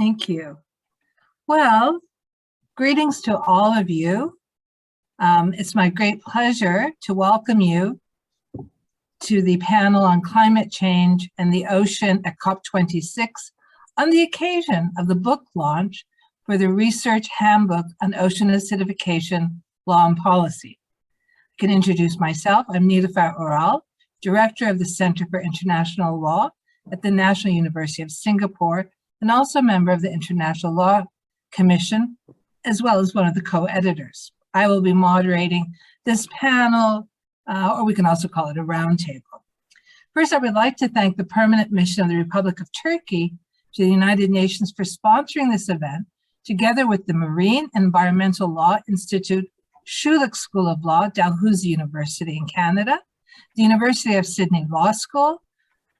Thank you. Well, greetings to all of you. It's my great pleasure to welcome you to the panel on climate change and the ocean at COP26 on the occasion of the book launch for the Research Handbook on Ocean Acidification, Law and Policy. I can introduce myself. I'm Niloufar Oral, Director of the Center for International Law at the National University of Singapore, and also a member of the International Law Commission, as well as one of the co-editors. I will be moderating this panel, or we can also call it a roundtable. First, I would like to thank the Permanent Mission of the Republic of Turkey to the United Nations for sponsoring this event, together with the Marine and Environmental Law Institute, Schulich School of Law, Dalhousie University in Canada, the University of Sydney Law School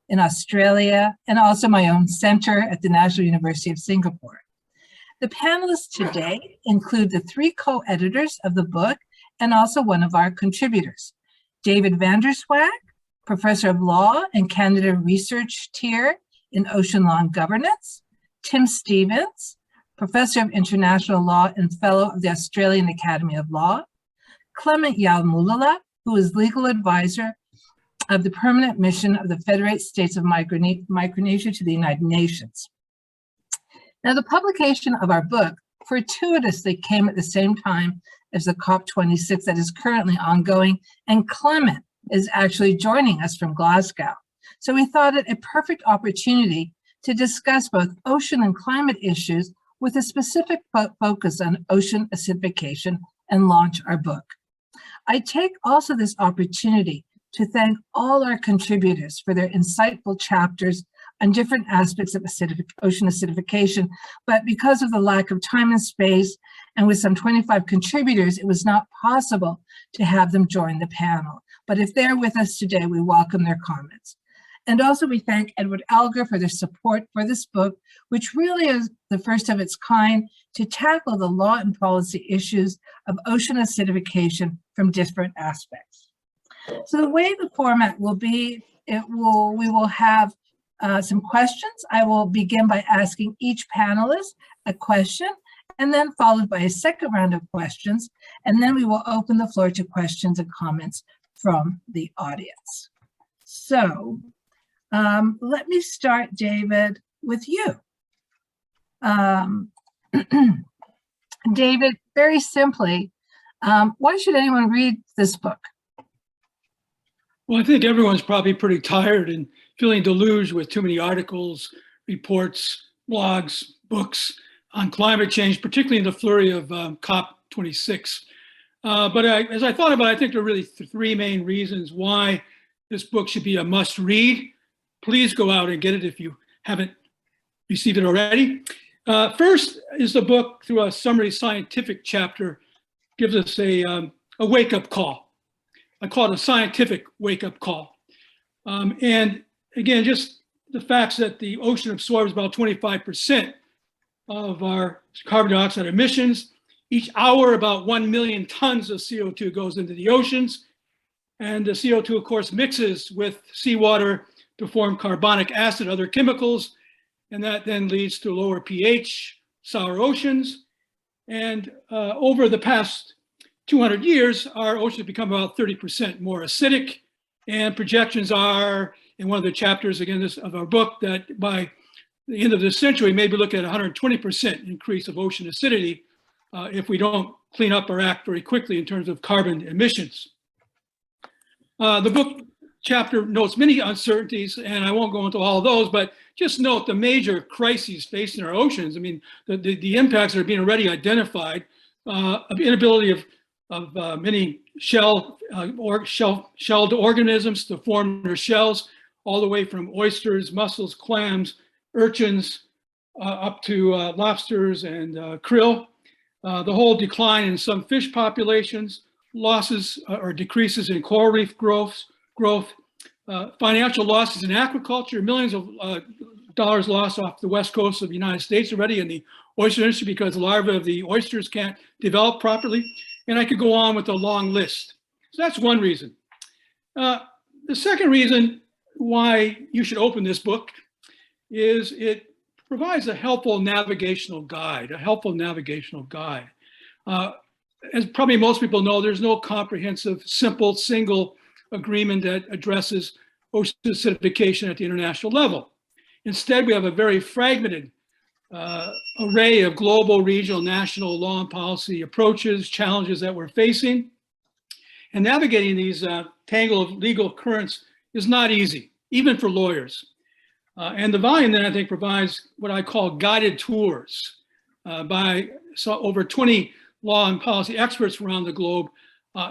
in Australia, and also my own center at the National University of Singapore. The panelists today include the 3 co-editors of the book and also one of our contributors, David van der Swag, Professor of Law and Canada Research Tier in Ocean Law and Governance, Tim Stevens, Professor of International Law and Fellow of the Australian Academy of Law, Clement Yao-Mulala, who is Legal Advisor of the Permanent Mission of the Federated States of Micronesia to the United Nations. Now, the publication of our book fortuitously came at the same time as the COP26 that is currently ongoing, and Clement is actually joining us from Glasgow. So we thought it a perfect opportunity to discuss both ocean and climate issues with a specific focus on ocean acidification and launch our book. I take also this opportunity to thank all our contributors for their insightful chapters on different aspects of ocean acidification, but because of the lack of time and space, and with some 25 contributors, it was not possible to have them join the panel. But if they're with us today, we welcome their comments. And also we thank Edward Alger for their support for this book, which really is the first of its kind to tackle the law and policy issues of ocean acidification from different aspects. So the way the format will be, we will have some questions. I will begin by asking each panelist a question, and then followed by a second round of questions, and then we will open the floor to questions and comments from the audience. So let me start, David, with you. David, very simply, why should anyone read this book? Well, I think everyone's probably pretty tired and feeling deluged with too many articles, reports, blogs, books on climate change, particularly in the flurry of COP26. But as I thought about it, I think there are really 3 main reasons why this book should be a must read. Please go out and get it if you haven't received it already. First is the book, through a summary scientific chapter, gives us a wake-up call. I call it a scientific wake-up call. And again, just the facts that the ocean absorbs about 25% of our carbon dioxide emissions. Each hour, about 1 million tons of CO2 goes into the oceans. And the CO2, of course, mixes with seawater to form carbonic acid, other chemicals. And that then leads to lower pH, sour oceans. And over the past 200 years, our oceans become about 30% more acidic. And projections are, in one of the chapters, again, of our book, that by the end of this century, maybe look at 120% increase of ocean acidity if we don't clean up or act very quickly in terms of carbon emissions. The book chapter notes many uncertainties, and I won't go into all of those, but just note the major crises facing our oceans. I mean, the impacts that are being already identified, of inability of many shelled organisms to form their shells, all the way from oysters, mussels, clams, urchins, up to lobsters and krill. The whole decline in some fish populations, losses or decreases in coral reef growth, financial losses in aquaculture, millions of dollars lost off the west coast of the United States already in the oyster industry because the larvae of the oysters can't develop properly. And I could go on with a long list. So that's one reason. The second reason why you should open this book is it provides a helpful navigational guide, As probably most people know, there's no comprehensive, simple, single agreement that addresses ocean acidification at the international level. Instead, we have a very fragmented array of global, regional, national law and policy approaches, challenges that we're facing. And navigating these tangle of legal currents is not easy, even for lawyers. And the volume then, I think, provides what I call guided tours by over 20 law and policy experts around the globe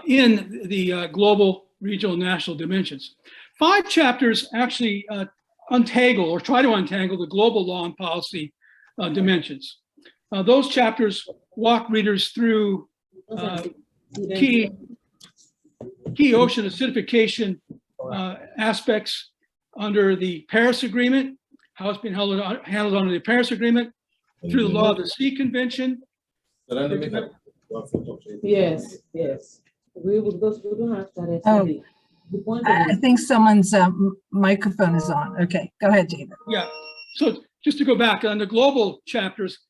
in the global, regional, and national dimensions. 5 chapters actually untangle or try to untangle the global law and policy dimensions. Those chapters walk readers through key ocean acidification aspects under the Paris Agreement, how it's been handled under the Paris Agreement, through the Law of the Sea Convention. Yes, yes. We don't have that. Oh, I think someone's microphone is on. Okay, go ahead, David. Yeah, so just to go back on the global chapters,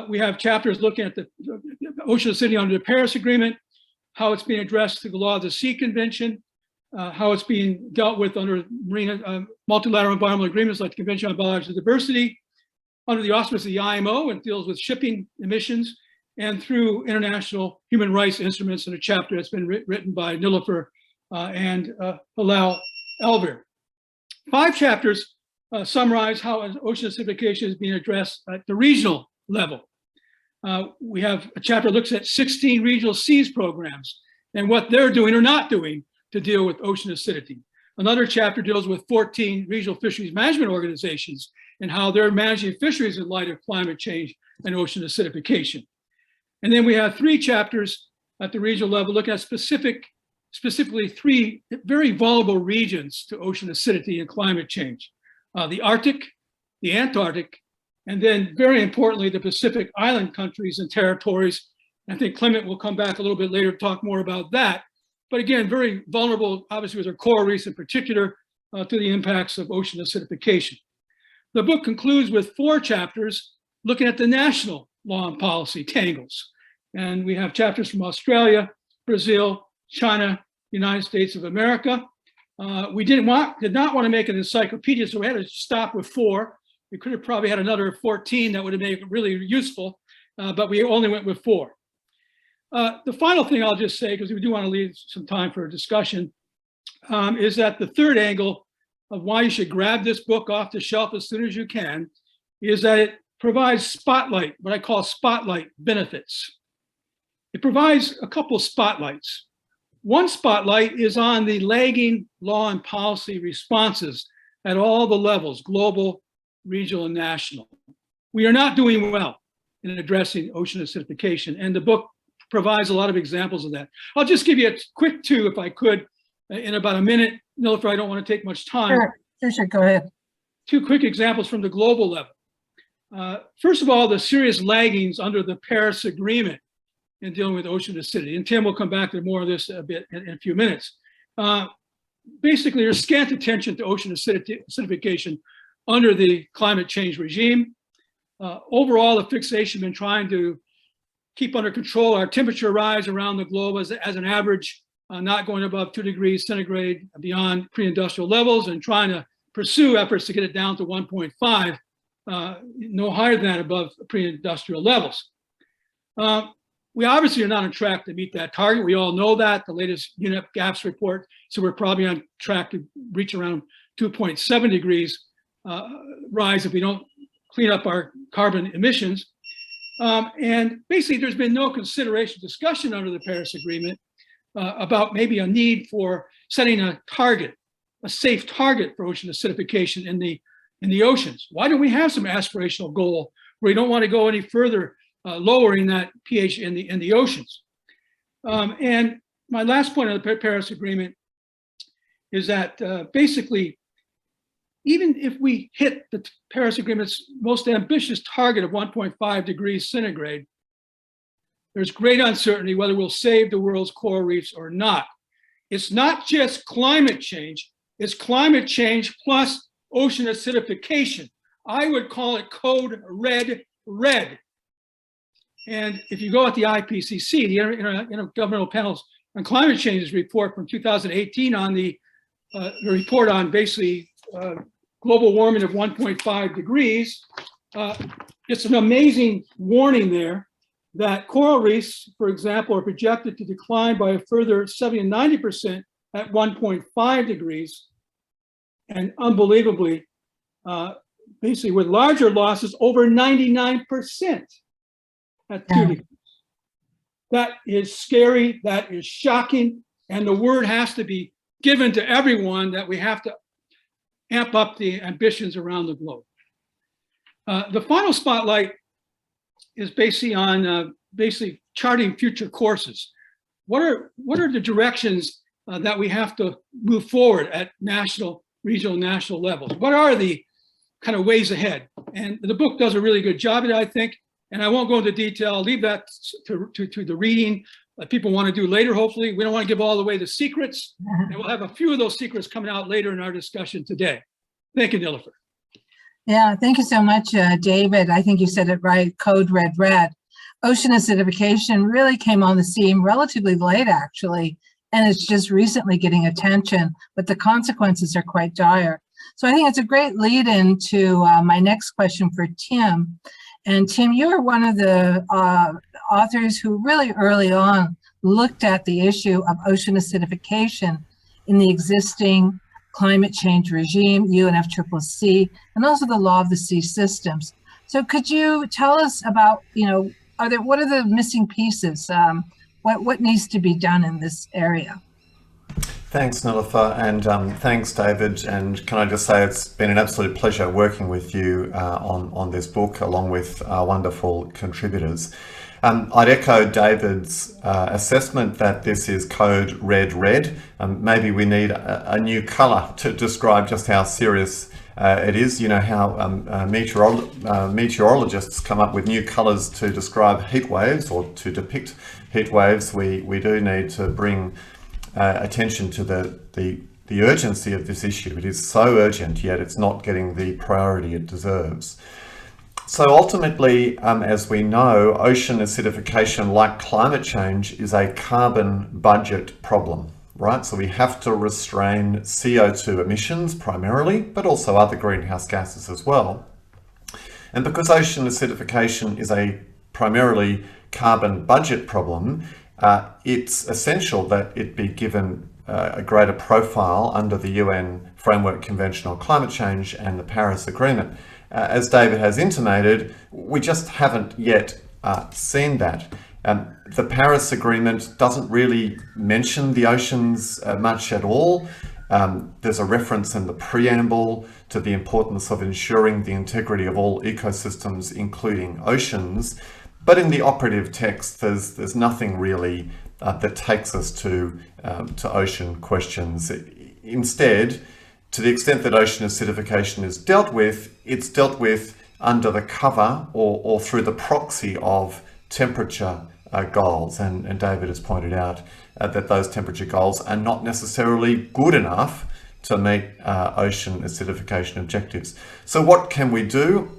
we have chapters looking at the ocean acidity under the Paris Agreement, how it's being addressed through the Law of the Sea Convention, how it's being dealt with under marine multilateral environmental agreements like the Convention on Biological Diversity, under the auspices of the IMO, and deals with shipping emissions, and through international human rights instruments in a chapter that's been written by Nilofer and Halal Elver. 5 chapters summarize how ocean acidification is being addressed at the regional level. We have a chapter that looks at 16 regional seas programs and what they're doing or not doing to deal with ocean acidity. Another chapter deals with 14 regional fisheries management organizations and how they're managing fisheries in light of climate change and ocean acidification. And then we have 3 chapters at the regional level looking at specifically 3 very vulnerable regions to ocean acidity and climate change. The Arctic, the Antarctic, and then very importantly, the Pacific Island countries and territories. I think Clement will come back a little bit later to talk more about that. But again, very vulnerable, obviously with their coral reefs in particular, to the impacts of ocean acidification. The book concludes with 4 chapters looking at the national law and policy tangles. And we have chapters from Australia, Brazil, China, United States of America. We did not want to make an encyclopedia, so we had to stop with 4. We could have probably had another 14 that would have made it really useful, but we only went with 4. The final thing I'll just say, because we do want to leave some time for a discussion, is that the third angle of why you should grab this book off the shelf as soon as you can is that it provides spotlight, what I call spotlight benefits. It provides a couple of spotlights. One spotlight is on the lagging law and policy responses at all the levels, global, regional, and national. We are not doing well in addressing ocean acidification, and the book provides a lot of examples of that. I'll just give you a quick 2, if I could, in about a minute. Nilofer, I don't want to take much time. Sure, go ahead. 2 quick examples from the global level. First of all, the serious laggings under the Paris Agreement in dealing with ocean acidity. And Tim will come back to more of this a bit in a few minutes. Basically, there's scant attention to ocean acidification under the climate change regime. Overall, the fixation has been trying to keep under control our temperature rise around the globe as an average, not going above 2 degrees centigrade beyond pre-industrial levels, and trying to pursue efforts to get it down to 1.5, no higher than that above pre-industrial levels. We obviously are not on track to meet that target. We all know that. The latest UNEP GAPS report, so we're probably on track to reach around 2.7 degrees rise if we don't clean up our carbon emissions. And basically, there's been no consideration, discussion under the Paris Agreement about maybe a need for setting a target, a safe target for ocean acidification in the oceans. Why don't we have some aspirational goal where we don't want to go any further lowering that pH in the oceans? And my last point on the Paris Agreement is that basically, even if we hit the Paris Agreement's most ambitious target of 1.5 degrees centigrade, there's great uncertainty whether we'll save the world's coral reefs or not. It's not just climate change, it's climate change plus ocean acidification I would call it code red, red. And if you go at the IPCC, the Intergovernmental Panels on Climate Change's report from 2018 on the report on basically global warming of 1.5 degrees, it's an amazing warning there that coral reefs, for example, are projected to decline by a further 70 and 90% at 1.5 degrees. And unbelievably, basically with larger losses over 99% at 2 degrees. That is scary, that is shocking, and the word has to be given to everyone that we have to amp up the ambitions around the globe. The final spotlight is basically on charting future courses. What are the directions that we have to move forward at national, regional, national levels? What are the kind of ways ahead? And the book does a really good job of it, I think. And I won't go into detail. I'll leave that to the reading that people want to do later, hopefully. We don't want to give all away the secrets. And we'll have a few of those secrets coming out later in our discussion today. Thank you, Nilofer. Yeah, thank you so much, David. I think you said it right, code red, red. Ocean acidification really came on the scene relatively late, actually, and it's just recently getting attention, but the consequences are quite dire. So I think it's a great lead in to my next question for Tim. And Tim, you are one of the authors who really early on looked at the issue of ocean acidification in the existing climate change regime, UNFCCC, and also the law of the sea systems. So could you tell us about, what are the missing pieces? What needs to be done in this area? Thanks, Nilofer, and thanks, David. And can I just say it's been an absolute pleasure working with you on this book, along with wonderful contributors. I'd echo David's assessment that this is code red, red. Maybe we need a new colour to describe just how serious it is. You know how meteorologists come up with new colours to describe heat waves or to depict heat waves. We do need to bring attention to the urgency of this issue. It is so urgent, yet it's not getting the priority it deserves. So ultimately, as we know, ocean acidification, like climate change, is a carbon budget problem, right? So we have to restrain CO2 emissions primarily, but also other greenhouse gases as well. And because ocean acidification is a primarily carbon budget problem, it's essential that it be given a greater profile under the UN Framework Convention on Climate Change and the Paris Agreement. As David has intimated, we just haven't yet seen that. The Paris Agreement doesn't really mention the oceans much at all. There's a reference in the preamble to the importance of ensuring the integrity of all ecosystems, including oceans. But in the operative text, there's nothing really that takes us to ocean questions. Instead, to the extent that ocean acidification is dealt with, it's dealt with under the cover or through the proxy of temperature goals. And David has pointed out that those temperature goals are not necessarily good enough to meet ocean acidification objectives. So what can we do?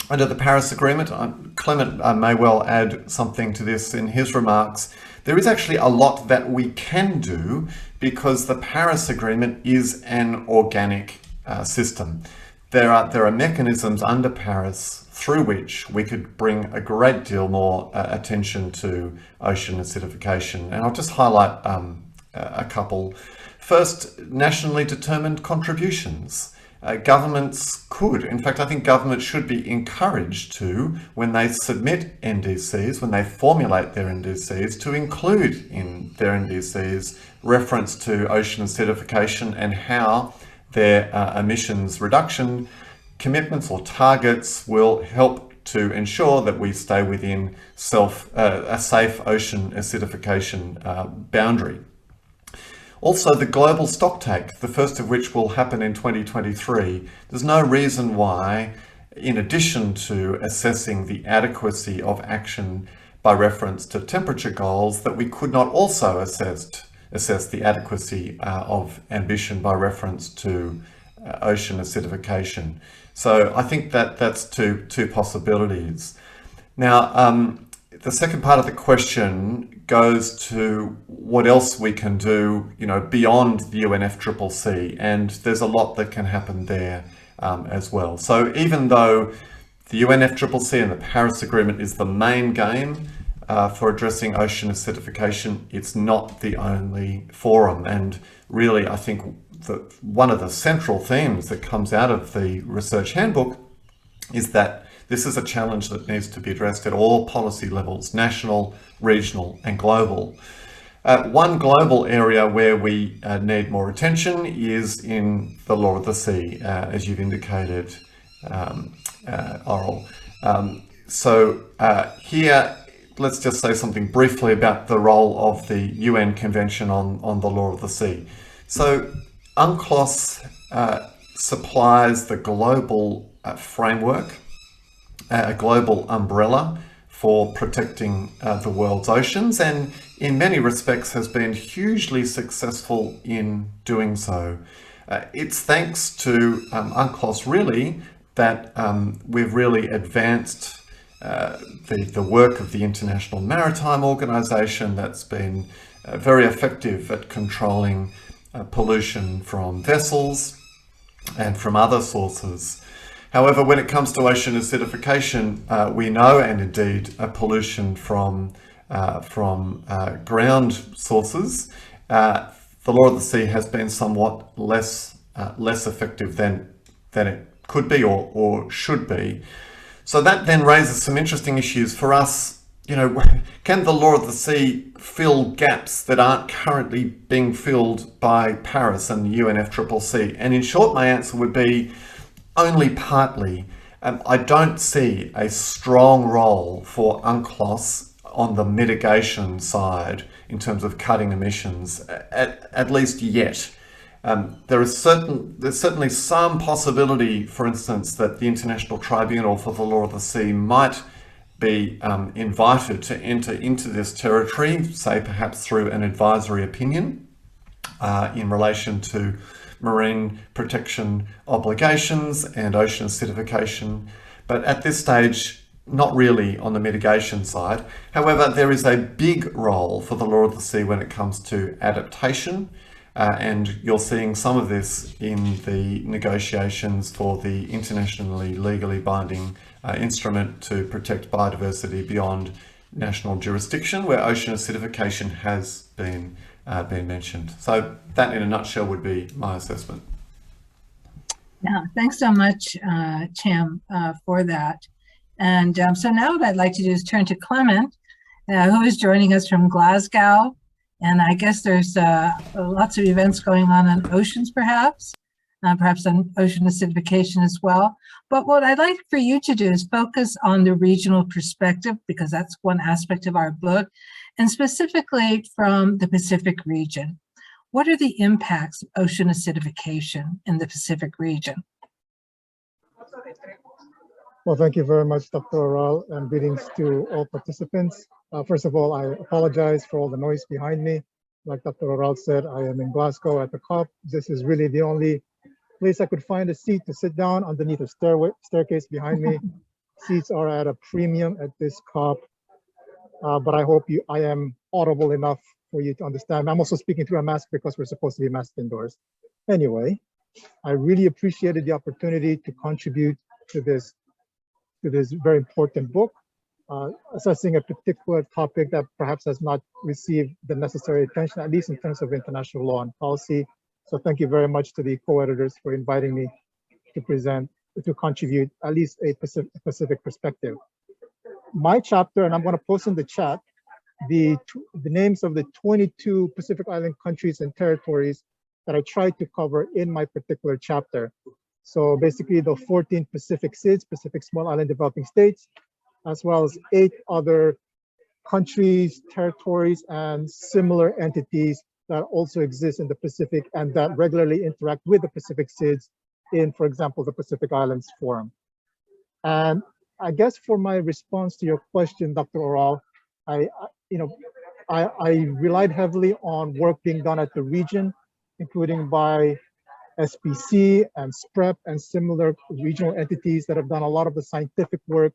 Under the Paris Agreement, Clement may well add something to this in his remarks. There is actually a lot that we can do because the Paris Agreement is an organic system. There are mechanisms under Paris through which we could bring a great deal more attention to ocean acidification. And I'll just highlight a couple. First, nationally determined contributions. Governments could, in fact, I think governments should be encouraged to, when they submit NDCs, when they formulate their NDCs, to include in their NDCs reference to ocean acidification and how their emissions reduction commitments or targets will help to ensure that we stay within a safe ocean acidification boundary. Also, the global stocktake, the first of which will happen in 2023, there's no reason why, in addition to assessing the adequacy of action by reference to temperature goals, that we could not also assess the adequacy of ambition by reference to ocean acidification. So I think that that's two possibilities. Now, the second part of the question goes to what else we can do, beyond the UNFCCC, and there's a lot that can happen there as well. So even though the UNFCCC and the Paris Agreement is the main game for addressing ocean acidification, it's not the only forum. And really, I think that one of the central themes that comes out of the research handbook is that this is a challenge that needs to be addressed at all policy levels, national, regional, and global. One global area where we need more attention is in the law of the sea, as you've indicated, Oral. Here, let's just say something briefly about the role of the UN Convention on the Law of the Sea. So UNCLOS supplies the global framework, a global umbrella for protecting the world's oceans, and in many respects has been hugely successful in doing so. It's thanks to UNCLOS really that we've really advanced the work of the International Maritime Organization that's been very effective at controlling pollution from vessels and from other sources. However, when it comes to ocean acidification, we know, and indeed pollution from ground sources, the law of the sea has been somewhat less effective than it could be or should be. So that then raises some interesting issues for us. Can the law of the sea fill gaps that aren't currently being filled by Paris and the UNFCCC? And in short, my answer would be only partly. I don't see a strong role for UNCLOS on the mitigation side in terms of cutting emissions, at least yet. There's certainly some possibility, for instance, that the International Tribunal for the Law of the Sea might be invited to enter into this territory, say perhaps through an advisory opinion in relation to marine protection obligations and ocean acidification. But at this stage, not really on the mitigation side. However, there is a big role for the law of the sea when it comes to adaptation. And you're seeing some of this in the negotiations for the internationally legally binding instrument to protect biodiversity beyond national jurisdiction, where ocean acidification has been mentioned. So that in a nutshell would be my assessment. Yeah, thanks so much, Tim, for that. And so now what I'd like to do is turn to Clement, who is joining us from Glasgow. And I guess there's lots of events going on oceans, perhaps on ocean acidification as well. But what I'd like for you to do is focus on the regional perspective, because that's one aspect of our book, and specifically from the Pacific region. What are the impacts of ocean acidification in the Pacific region? Well, thank you very much, Dr. Oral, and greetings to all participants. First of all, I apologize for all the noise behind me. Like Dr. Oral said, I am in Glasgow at the COP. This is really the only place I could find a seat to sit down underneath a staircase behind me. Seats are at a premium at this COP, but I hope I am audible enough for you to understand. I'm also speaking through a mask because we're supposed to be masked indoors. Anyway, I really appreciated the opportunity to contribute to this very important book, assessing a particular topic that perhaps has not received the necessary attention, at least in terms of international law and policy. So thank you very much to the co-editors for inviting me to contribute at least a Pacific perspective. My chapter, and I'm going to post in the chat, the names of the 22 Pacific Island countries and territories that I tried to cover in my particular chapter. So basically the 14 Pacific SIDS, Pacific Small Island Developing States, as well as 8 other countries, territories, and similar entities that also exist in the Pacific and that regularly interact with the Pacific SIDS in, for example, the Pacific Islands Forum. And I guess for my response to your question, Dr. Oral, I relied heavily on work being done at the region, including by SPC and SPREP and similar regional entities that have done a lot of the scientific work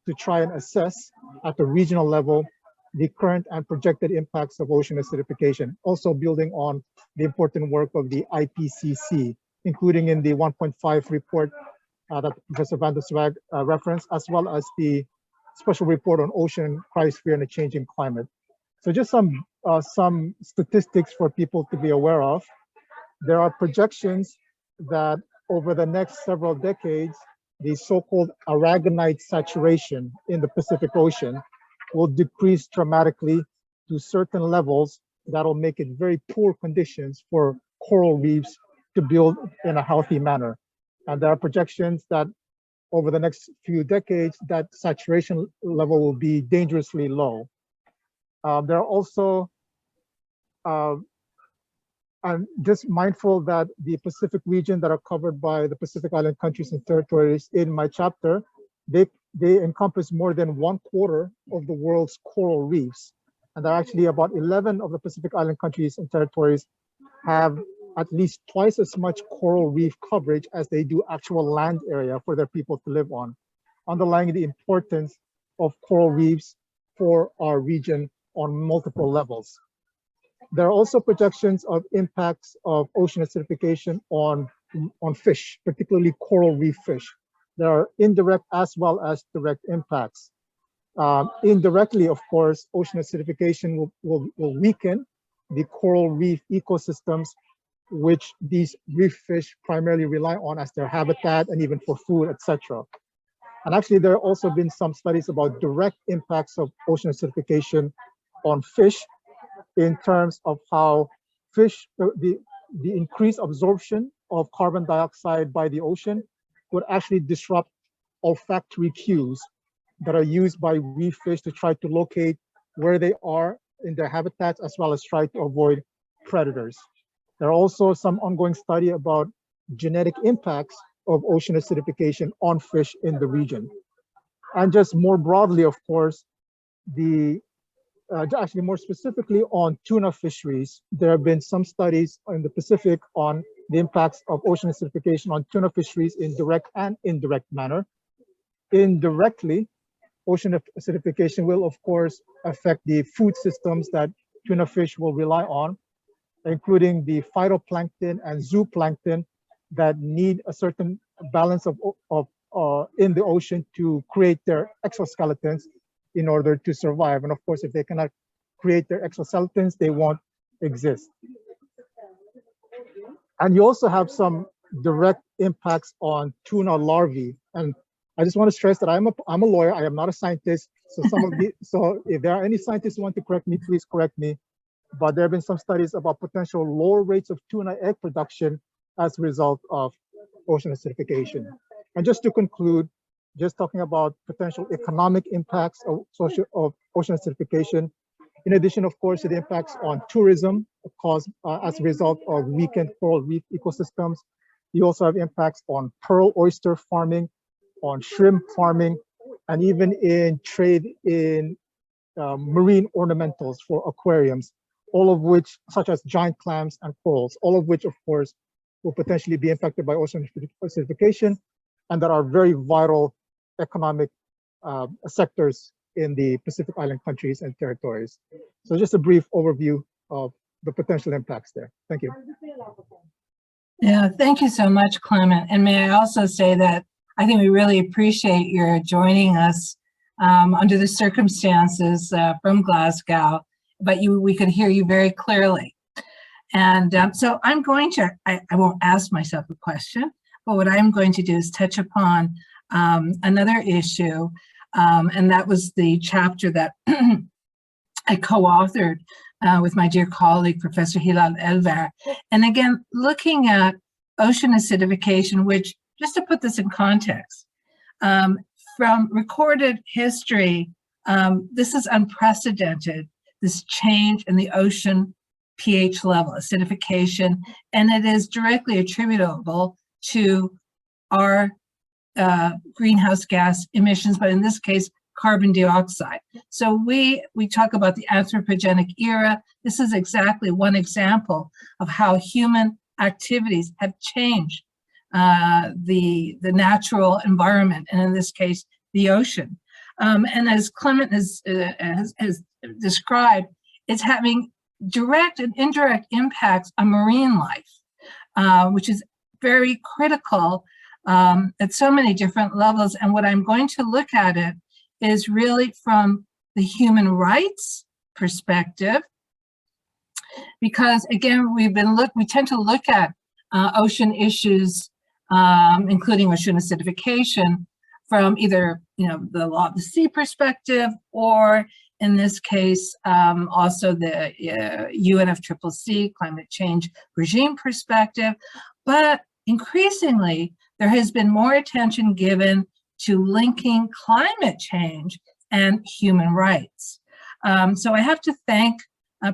to try and assess at the regional level the current and projected impacts of ocean acidification, also building on the important work of the IPCC, including in the 1.5 report that Professor Van der Swag referenced, as well as the special report on ocean cryosphere and a changing climate. So just some statistics for people to be aware of. There are projections that over the next several decades, the so-called aragonite saturation in the Pacific Ocean will decrease dramatically to certain levels that'll make it very poor conditions for coral reefs to build in a healthy manner. And there are projections that over the next few decades, that saturation level will be dangerously low. There are also, I'm just mindful that the Pacific region that are covered by the Pacific Island countries and territories in my chapter, they encompass more than 1/4 of the world's coral reefs. And there are actually about 11 of the Pacific Island countries and territories have at least twice as much coral reef coverage as they do actual land area for their people to live on, underlying the importance of coral reefs for our region on multiple levels. There are also projections of impacts of ocean acidification on fish, particularly coral reef fish. There are indirect as well as direct impacts. Indirectly, of course, ocean acidification will weaken the coral reef ecosystems, which these reef fish primarily rely on as their habitat and even for food, etc. And actually, there have also been some studies about direct impacts of ocean acidification on fish in terms of how fish, the increased absorption of carbon dioxide by the ocean would actually disrupt olfactory cues that are used by reef fish to try to locate where they are in their habitats, as well as try to avoid predators. There are also some ongoing study about genetic impacts of ocean acidification on fish in the region. And just more broadly, of course, actually more specifically on tuna fisheries, there have been some studies in the Pacific on the impacts of ocean acidification on tuna fisheries in direct and indirect manner. Indirectly, ocean acidification will, of course, affect the food systems that tuna fish will rely on, including the phytoplankton and zooplankton that need a certain balance in the ocean to create their exoskeletons in order to survive. And of course, if they cannot create their exoskeletons, they won't exist. And you also have some direct impacts on tuna larvae. And I just want to stress that I'm a lawyer. I am not a scientist. So if there are any scientists who want to correct me, please correct me. But there have been some studies about potential lower rates of tuna egg production as a result of ocean acidification. And just to conclude, just talking about potential economic impacts of ocean acidification, in addition, of course, to the impacts on tourism caused as a result of weakened coral reef ecosystems, you also have impacts on pearl oyster farming, on shrimp farming, and even in trade in marine ornamentals for aquariums, all of which, such as giant clams and corals, all of which, of course, will potentially be impacted by ocean acidification, and that are very vital economic sectors in the Pacific Island countries and territories. So just a brief overview of the potential impacts there. Thank you. Yeah, thank you so much, Clement. And may I also say that I think we really appreciate your joining us under the circumstances from Glasgow, but we could hear you very clearly. And so I'm going to, I won't ask myself a question, but what I'm going to do is touch upon another issue, and that was the chapter that I co-authored with my dear colleague, Professor Hilal Elver. And again, looking at ocean acidification, which, just to put this in context, from recorded history, this is unprecedented, this change in the ocean pH level, acidification, and it is directly attributable to our greenhouse gas emissions, but in this case, carbon dioxide. So we talk about the anthropogenic era. This is exactly one example of how human activities have changed the natural environment, and in this case, the ocean. And as Clement has described, it's having direct and indirect impacts on marine life, which is very critical at so many different levels. And what I'm going to look at it is really from the human rights perspective, because again, we tend to look at ocean issues, including ocean acidification, from either the law of the sea perspective, or in this case, also the UNFCCC climate change regime perspective. But increasingly, there has been more attention given to linking climate change and human rights. So I have to thank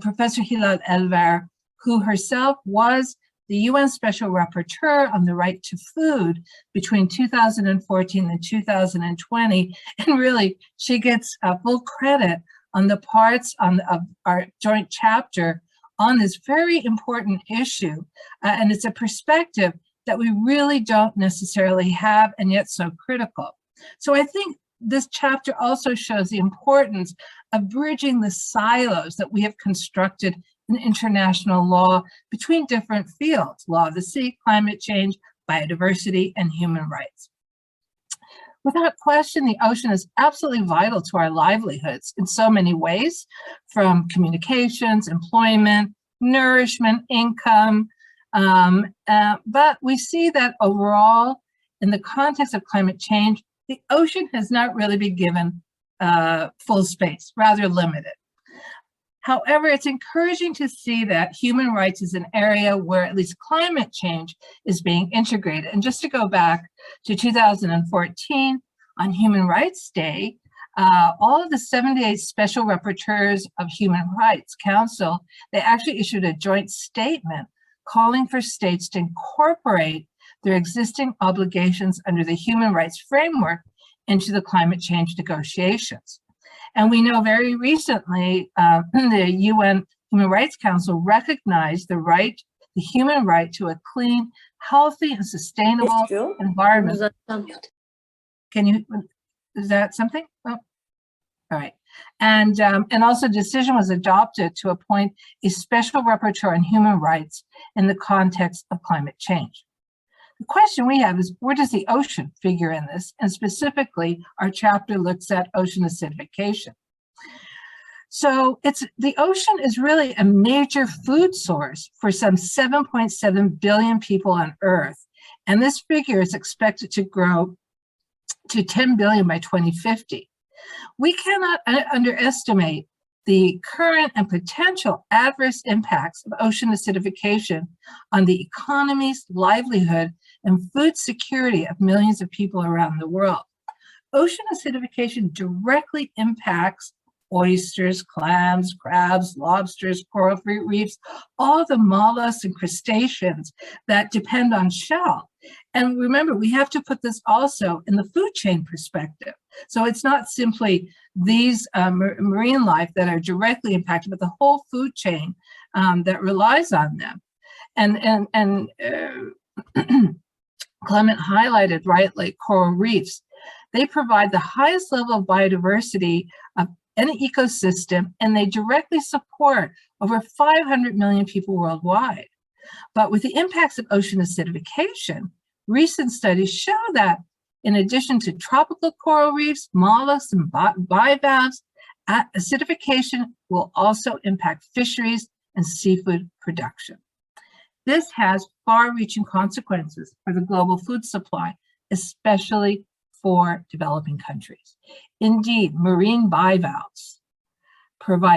Professor Hilal Elvar, who herself was the UN Special Rapporteur on the right to food between 2014 and 2020. And really, she gets full credit on the parts of our joint chapter on this very important issue. And it's a perspective that we really don't necessarily have, and yet so critical. So I think this chapter also shows the importance of bridging the silos that we have constructed in international law between different fields: law of the sea, climate change, biodiversity, and human rights. Without question, the ocean is absolutely vital to our livelihoods in so many ways, from communications, employment, nourishment, income. But we see that overall, in the context of climate change, the ocean has not really been given full space, rather limited. However, it's encouraging to see that human rights is an area where at least climate change is being integrated. And just to go back to 2014, on Human Rights Day, all of the 78 special rapporteurs of Human Rights Council, they actually issued a joint statement calling for states to incorporate their existing obligations under the human rights framework into the climate change negotiations. And we know very recently, the UN Human Rights Council recognized the human right to a clean, healthy, and sustainable environment. Is that something? Oh, all right. And also decision was adopted to appoint a special rapporteur on human rights in the context of climate change. The question we have is, where does the ocean figure in this? And specifically, our chapter looks at ocean acidification. So the ocean is really a major food source for some 7.7 billion people on Earth. And this figure is expected to grow to 10 billion by 2050. We cannot underestimate the current and potential adverse impacts of ocean acidification on the economies, livelihood, and food security of millions of people around the world. Ocean acidification directly impacts oysters, clams, crabs, lobsters, coral reefs, all the mollusks and crustaceans that depend on shell. And remember, we have to put this also in the food chain perspective. So it's not simply these marine life that are directly impacted, but the whole food chain that relies on them. And Clement highlighted rightly coral reefs. They provide the highest level of biodiversity of any ecosystem, and they directly support over 500 million people worldwide. But with the impacts of ocean acidification, recent studies show that in addition to tropical coral reefs, mollusks, and bivalves, acidification will also impact fisheries and seafood production. This has far-reaching consequences for the global food supply, especially for developing countries. Indeed, marine bivalves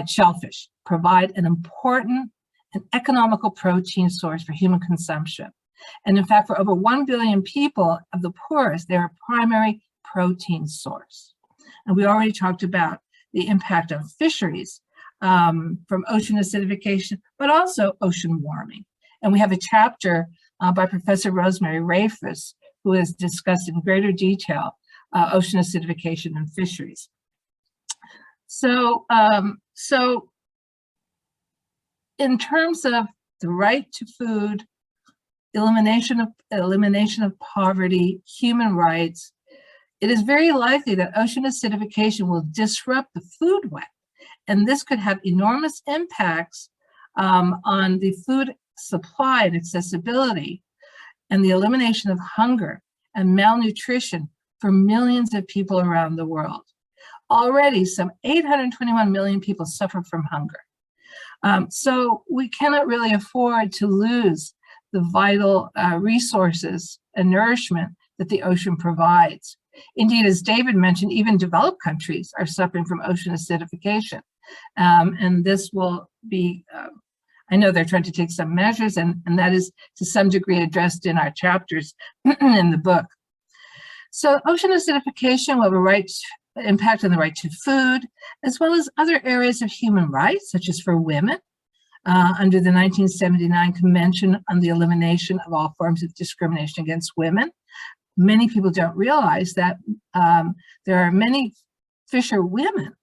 shellfish provide an important and economical protein source for human consumption. And in fact, for over 1 billion people of the poorest, they're a primary protein source. And we already talked about the impact of fisheries from ocean acidification, but also ocean warming. And we have a chapter by Professor Rosemary Rafus, who has discussed in greater detail ocean acidification and fisheries. So in terms of the right to food, elimination of poverty, human rights, it is very likely that ocean acidification will disrupt the food web. And this could have enormous impacts on the food supply and accessibility, and the elimination of hunger and malnutrition for millions of people around the world. Already, some 821 million people suffer from hunger. So we cannot really afford to lose the vital resources and nourishment that the ocean provides. Indeed, as David mentioned, even developed countries are suffering from ocean acidification. And this will be, I know they're trying to take some measures, and that is to some degree addressed in our chapters in the book. So ocean acidification will have a right impact on the right to food, as well as other areas of human rights, such as for women, under the 1979 Convention on the Elimination of All Forms of Discrimination Against Women. Many people don't realize that there are many fisher women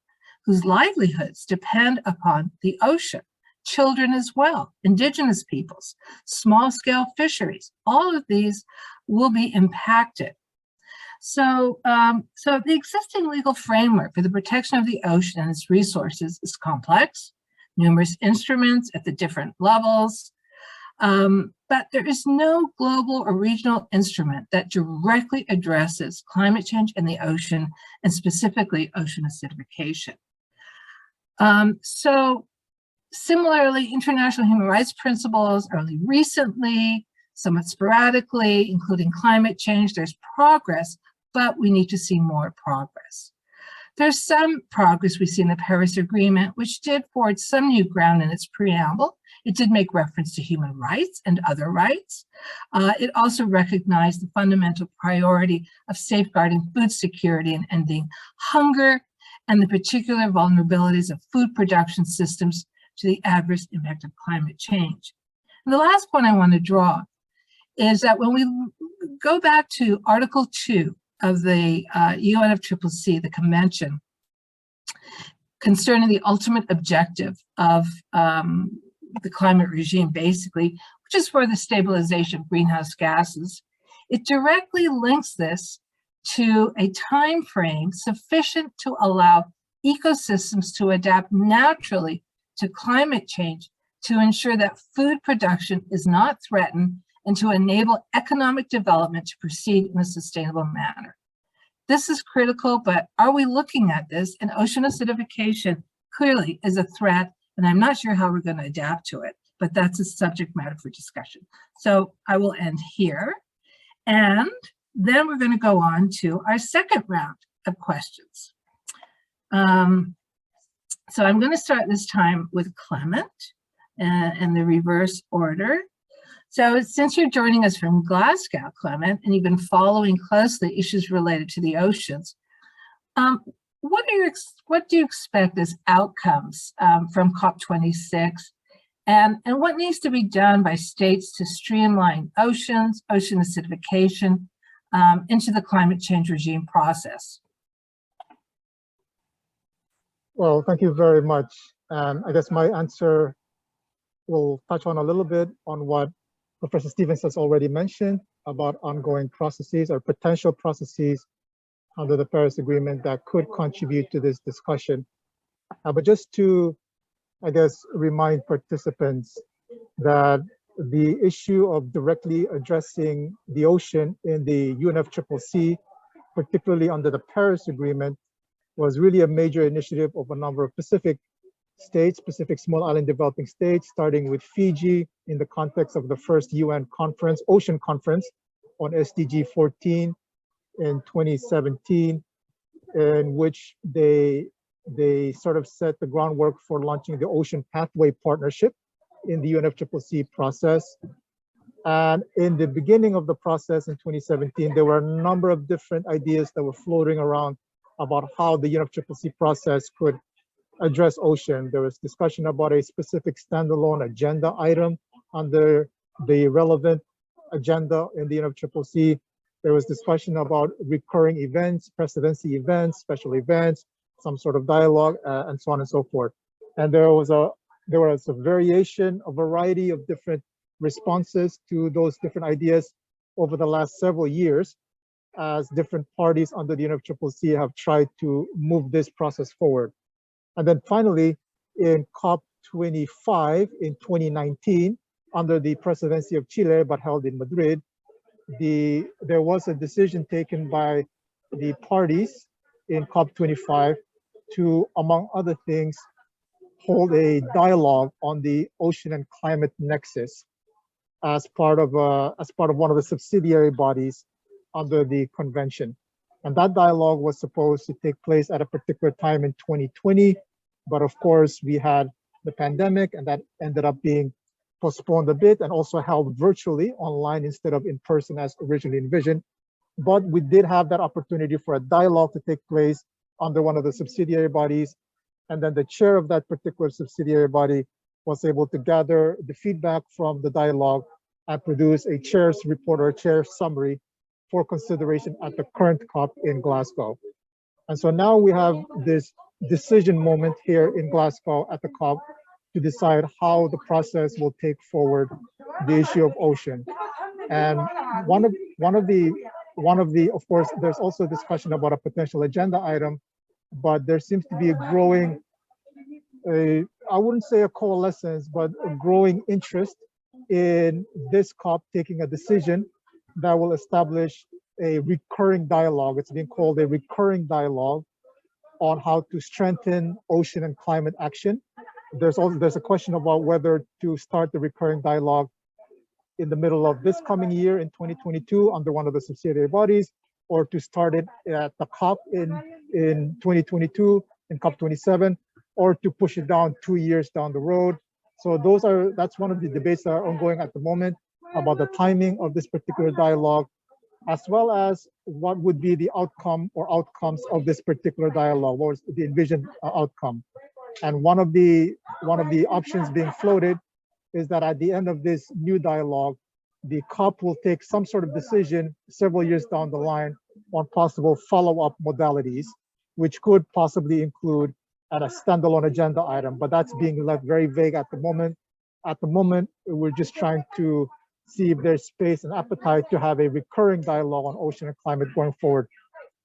whose livelihoods depend upon the ocean, children as well, indigenous peoples, small-scale fisheries. All of these will be impacted. So the existing legal framework for the protection of the ocean and its resources is complex, numerous instruments at the different levels, but there is no global or regional instrument that directly addresses climate change in the ocean, and specifically ocean acidification. So similarly, international human rights principles are only recently, somewhat sporadically, including climate change. There's progress, but we need to see more progress. There's some progress we see in the Paris Agreement, which did forward some new ground in its preamble. It did make reference to human rights and other rights. It also recognized the fundamental priority of safeguarding food security and ending hunger, and the particular vulnerabilities of food production systems to the adverse impact of climate change. And the last point I want to draw is that when we go back to Article 2 of the UNFCCC, the convention concerning the ultimate objective of the climate regime, basically, which is for the stabilization of greenhouse gases, it directly links this to a time frame sufficient to allow ecosystems to adapt naturally to climate change, to ensure that food production is not threatened, and to enable economic development to proceed in a sustainable manner. This is critical, but are we looking at this? And ocean acidification clearly is a threat, and I'm not sure how we're going to adapt to it, but that's a subject matter for discussion. So I will end here, and then we're going to go on to our second round of questions. So I'm going to start this time with Clement in the reverse order. So since you're joining us from Glasgow, Clement, and you've been following closely issues related to the oceans, what do you expect as outcomes from COP26, and what needs to be done by states to streamline ocean acidification into the climate change regime process? Well, thank you very much. I guess my answer will touch on a little bit on what Professor Stevens has already mentioned about ongoing processes or potential processes under the Paris Agreement that could contribute to this discussion. But just to, I guess, remind participants that the issue of directly addressing the ocean in the UNFCCC, particularly under the Paris Agreement, was really a major initiative of a number of Pacific states, Pacific small island developing states, starting with Fiji in the context of the first UN conference, Ocean Conference on SDG 14 in 2017, in which they sort of set the groundwork for launching the Ocean Pathway Partnership in the UNFCCC process. And in the beginning of the process in 2017, there were a number of different ideas that were floating around about how the UNFCCC process could address ocean. There was discussion about a specific standalone agenda item under the relevant agenda in the UNFCCC. There was discussion about recurring events, presidency events, special events, some sort of dialogue, and so on and so forth. And there was a variety of different responses to those different ideas over the last several years as different parties under the UNFCCC have tried to move this process forward. And then finally, in COP25 in 2019, under the presidency of Chile, but held in Madrid, there was a decision taken by the parties in COP25 to, among other things, hold a dialogue on the ocean and climate nexus as part of one of the subsidiary bodies under the convention. And that dialogue was supposed to take place at a particular time in 2020, but of course we had the pandemic, and that ended up being postponed a bit and also held virtually online instead of in person as originally envisioned. But we did have that opportunity for a dialogue to take place under one of the subsidiary bodies. And then the chair of that particular subsidiary body was able to gather the feedback from the dialogue and produce a chair's report or a chair's summary for consideration at the current COP in Glasgow. And so now we have this decision moment here in Glasgow at the COP to decide how the process will take forward the issue of ocean. And one of the, of course, there's also discussion about a potential agenda item, but there seems to be a growing, I wouldn't say a coalescence, but a growing interest in this COP taking a decision that will establish a recurring dialogue. It's being called a recurring dialogue on how to strengthen ocean and climate action. There's a question about whether to start the recurring dialogue in the middle of this coming year in 2022 under one of the subsidiary bodies, or to start it at the COP in 2022 in COP27, or to push it down 2 years down the road. So that's one of the debates that are ongoing at the moment about the timing of this particular dialogue, as well as what would be the outcome or outcomes of this particular dialogue, what was the envisioned outcome. And one of the options being floated is that at the end of this new dialogue, the COP will take some sort of decision several years down the line on possible follow-up modalities, which could possibly include a standalone agenda item, but that's being left very vague at the moment. At the moment, we're just trying to see if there's space and appetite to have a recurring dialogue on ocean and climate going forward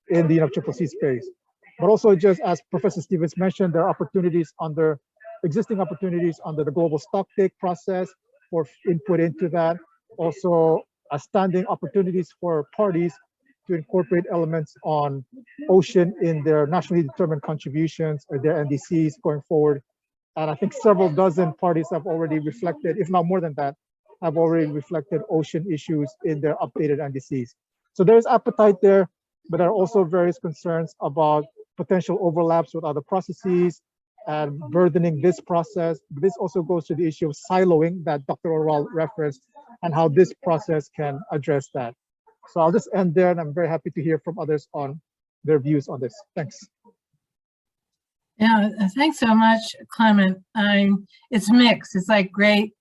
in the UNFCCC space. But also, just as Professor Stevens mentioned, there are existing opportunities under the global stocktake process for input into that. Also, standing opportunities for parties to incorporate elements on ocean in their nationally determined contributions or their NDCs going forward. And I think several dozen parties have already reflected, if not more than that, have already reflected ocean issues in their updated NDCs. So there's appetite there, but there are also various concerns about potential overlaps with other processes and burdening this process. This also goes to the issue of siloing that Dr. Oral referenced and how this process can address that. So I'll just end there, and I'm very happy to hear from others on their views on this. Thanks. Yeah, thanks so much, Clement. It's mixed. It's like great.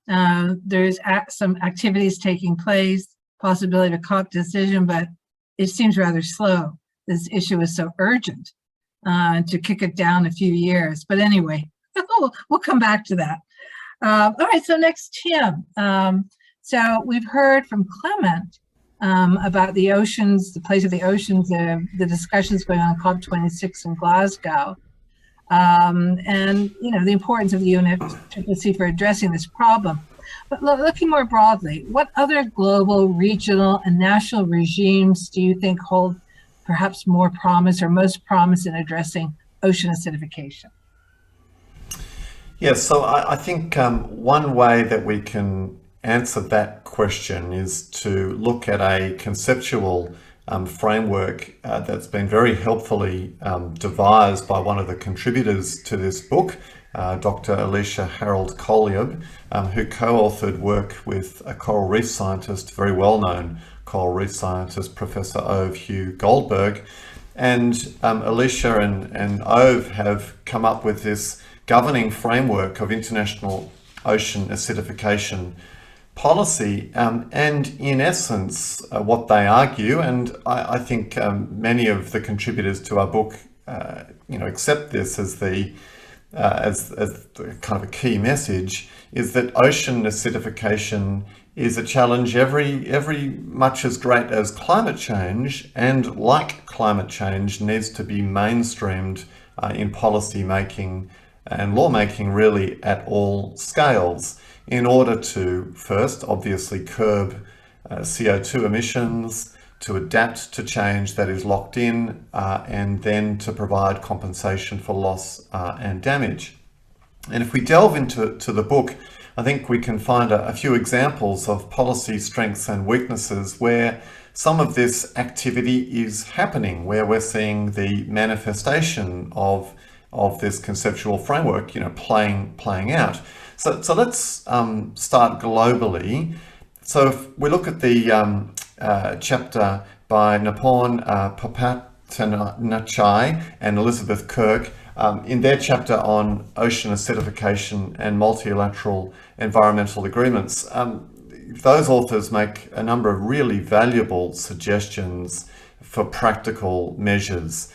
There's some activities taking place, possibility of a COP decision, but it seems rather slow. This issue is so urgent to kick it down a few years. But anyway, we'll come back to that. All right, so next, Tim. So we've heard from Clement about the oceans, the place of the oceans, the discussions going on COP26 in Glasgow, and the importance of the UNFCCC for addressing this problem. But looking more broadly, what other global, regional, and national regimes do you think hold perhaps more promise or most promise in addressing ocean acidification? Yes, so I think one way that we can answer that question is to look at a conceptual framework that's been very helpfully devised by one of the contributors to this book, Dr. Alicia Harold-Kolyeb, who co-authored work with a coral reef scientist, very well-known coral reef scientist, Professor Ove Hugh Goldberg. And Alicia and Ove have come up with this governing framework of international ocean acidification policy, and in essence what they argue, and I think many of the contributors to our book accept this as the as the kind of a key message, is that ocean acidification is a challenge every much as great as climate change, and like climate change needs to be mainstreamed in policy making and lawmaking really at all scales in order to first obviously curb CO2 emissions, to adapt to change that is locked in, and then to provide compensation for loss and damage. And if we delve into the book, I think we can find a few examples of policy strengths and weaknesses where some of this activity is happening, where we're seeing the manifestation of this conceptual framework, playing out. So let's start globally. So if we look at the chapter by Napon Popatanachai and Elizabeth Kirk, in their chapter on ocean acidification and multilateral environmental agreements, those authors make a number of really valuable suggestions for practical measures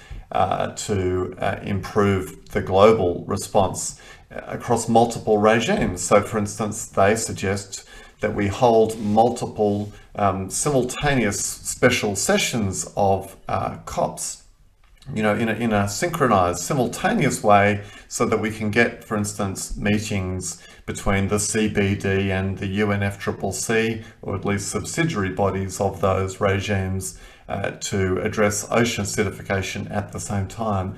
to improve the global response across multiple regimes. So for instance, they suggest that we hold multiple simultaneous special sessions of COPs, in a synchronized, simultaneous way, so that we can get, for instance, meetings between the CBD and the UNFCCC, or at least subsidiary bodies of those regimes, to address ocean acidification at the same time.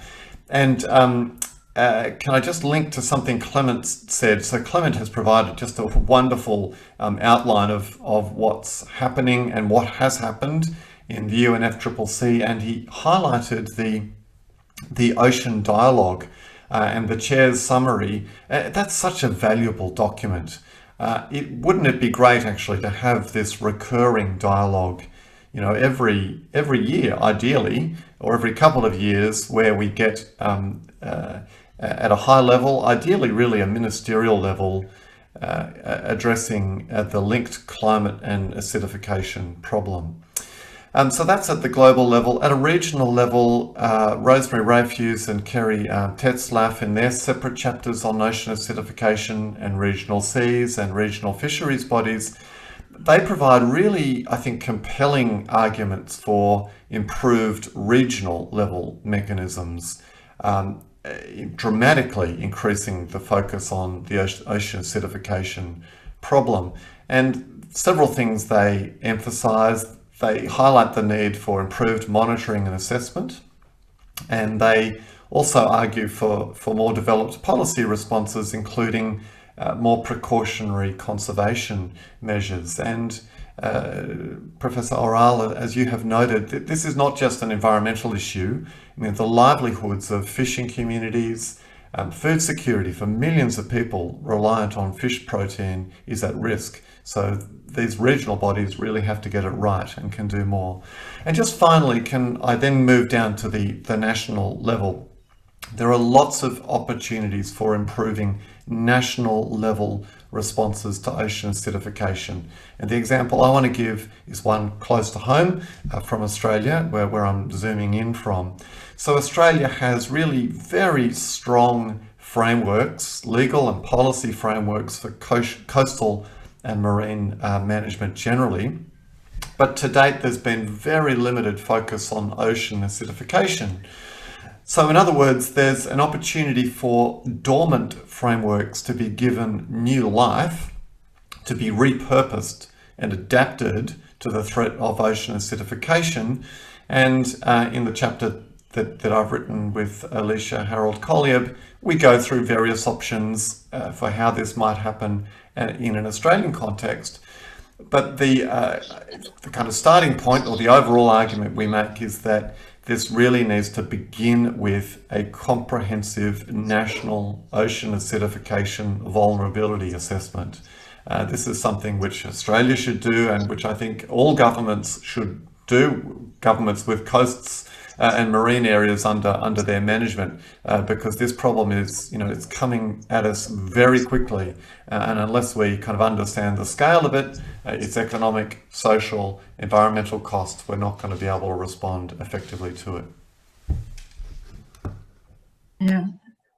And can I just link to something Clement said? So Clement has provided just a wonderful outline of what's happening and what has happened in the UNFCCC, and he highlighted the ocean dialogue and the chair's summary. That's such a valuable document. Wouldn't it be great actually to have this recurring dialogue, every year ideally, or every couple of years, where we get at a high level, ideally really a ministerial level, addressing the linked climate and acidification problem. So that's at the global level. At a regional level, Rosemary Rayfuse and Kerry Tetzlaff, in their separate chapters on ocean acidification and regional seas and regional fisheries bodies, they provide really, I think, compelling arguments for improved regional level mechanisms, dramatically increasing the focus on the ocean acidification problem. And several things they emphasise. They highlight the need for improved monitoring and assessment, and they also argue for more developed policy responses, including more precautionary conservation measures. And Professor Oral, as you have noted, this is not just an environmental issue. I mean, the livelihoods of fishing communities, food security for millions of people reliant on fish protein is at risk. So these regional bodies really have to get it right and can do more. And just finally, can I then move down to the national level? There are lots of opportunities for improving national level responses to ocean acidification. And the example I want to give is one close to home from Australia, where I'm zooming in from. So Australia has really very strong frameworks, legal and policy frameworks for coastal and marine management generally. But to date, there's been very limited focus on ocean acidification. So in other words, there's an opportunity for dormant frameworks to be given new life, to be repurposed and adapted to the threat of ocean acidification. And in the chapter that I've written with Alicia Harold-Collier, we go through various options for how this might happen in an Australian context. But the kind of starting point, or the overall argument we make, is that this really needs to begin with a comprehensive national ocean acidification vulnerability assessment. This is something which Australia should do, and which I think all governments should do, governments with coasts and marine areas under their management, because this problem is, it's coming at us very quickly, and unless we kind of understand the scale of it, its economic, social, environmental costs, we're not going to be able to respond effectively to it. Yeah,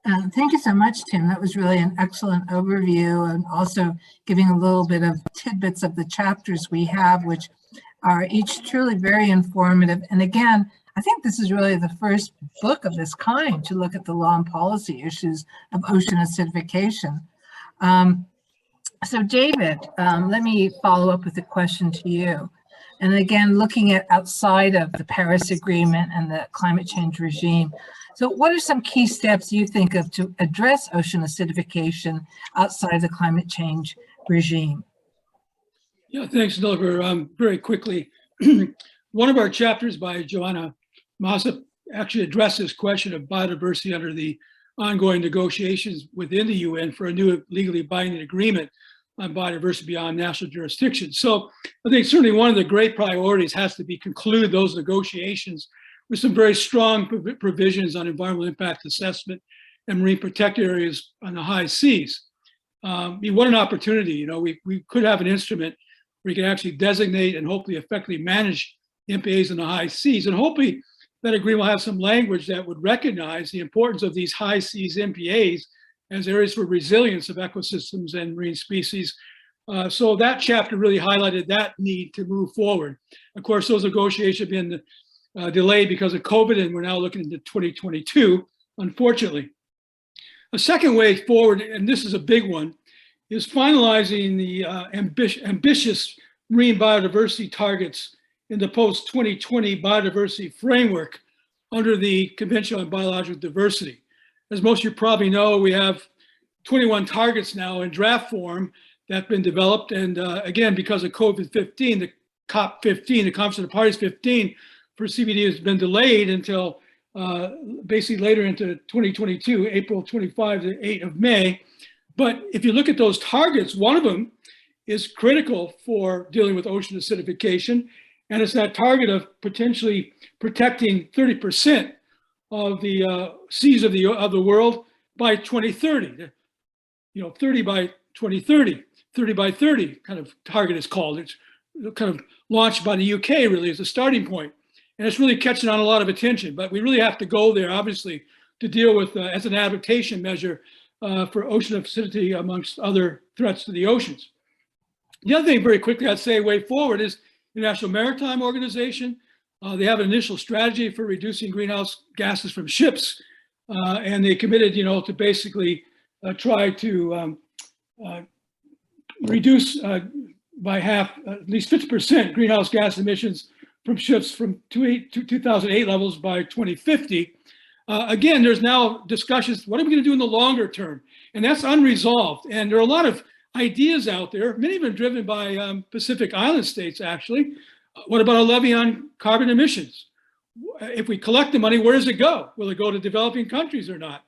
Thank you so much, Tim. That was really an excellent overview, and also giving a little bit of tidbits of the chapters we have, which are each truly very informative. And again, I think this is really the first book of this kind to look at the law and policy issues of ocean acidification. So David, let me follow up with a question to you. And again, looking at outside of the Paris Agreement and the climate change regime, so what are some key steps you think of to address ocean acidification outside the climate change regime? Yeah, thanks, Nilver. Very quickly, one of our chapters by Joanna Mossop actually addressed this question of biodiversity under the ongoing negotiations within the UN for a new legally binding agreement on biodiversity beyond national jurisdiction. So I think certainly one of the great priorities has to be conclude those negotiations with some very strong provisions on environmental impact assessment and marine protected areas on the high seas. I mean, what an opportunity. You know, we could have an instrument where you can actually designate and hopefully effectively manage MPAs in the high seas. And hopefully that agreement will have some language that would recognize the importance of these high seas MPAs as areas for resilience of ecosystems and marine species. So that chapter really highlighted that need to move forward. Of course, those negotiations have been delayed because of COVID, and we're now looking into 2022, unfortunately. A second way forward, and this is a big one, is finalizing the ambitious marine biodiversity targets in the post-2020 biodiversity framework under the Convention on Biological Diversity. As most of you probably know, we have 21 targets now in draft form that have been developed. And again, because of COVID-15, the COP15, the Conference of the Parties 15 for CBD has been delayed until basically later into 2022, April 25 to 8 of May. But if you look at those targets, one of them is critical for dealing with ocean acidification. And it's that target of potentially protecting 30% of the seas of the world by 2030. You know, 30 by 2030, 30 by 30 kind of target is called. It's kind of launched by the UK really as a starting point. And it's really catching on a lot of attention, but we really have to go there, obviously, to deal with as an adaptation measure for ocean acidity amongst other threats to the oceans. The other thing very quickly I'd say way forward is the International Maritime Organization. They have an initial strategy for reducing greenhouse gases from ships, and they committed, you know, to basically try to reduce by half, at least 50% greenhouse gas emissions from ships from 2008 levels by 2050. Again, there's now discussions, what are we going to do in the longer term? And that's unresolved. And there are a lot of ideas out there, many of them driven by Pacific Island states, actually. What about a levy on carbon emissions? If we collect the money, where does it go? Will it go to developing countries or not?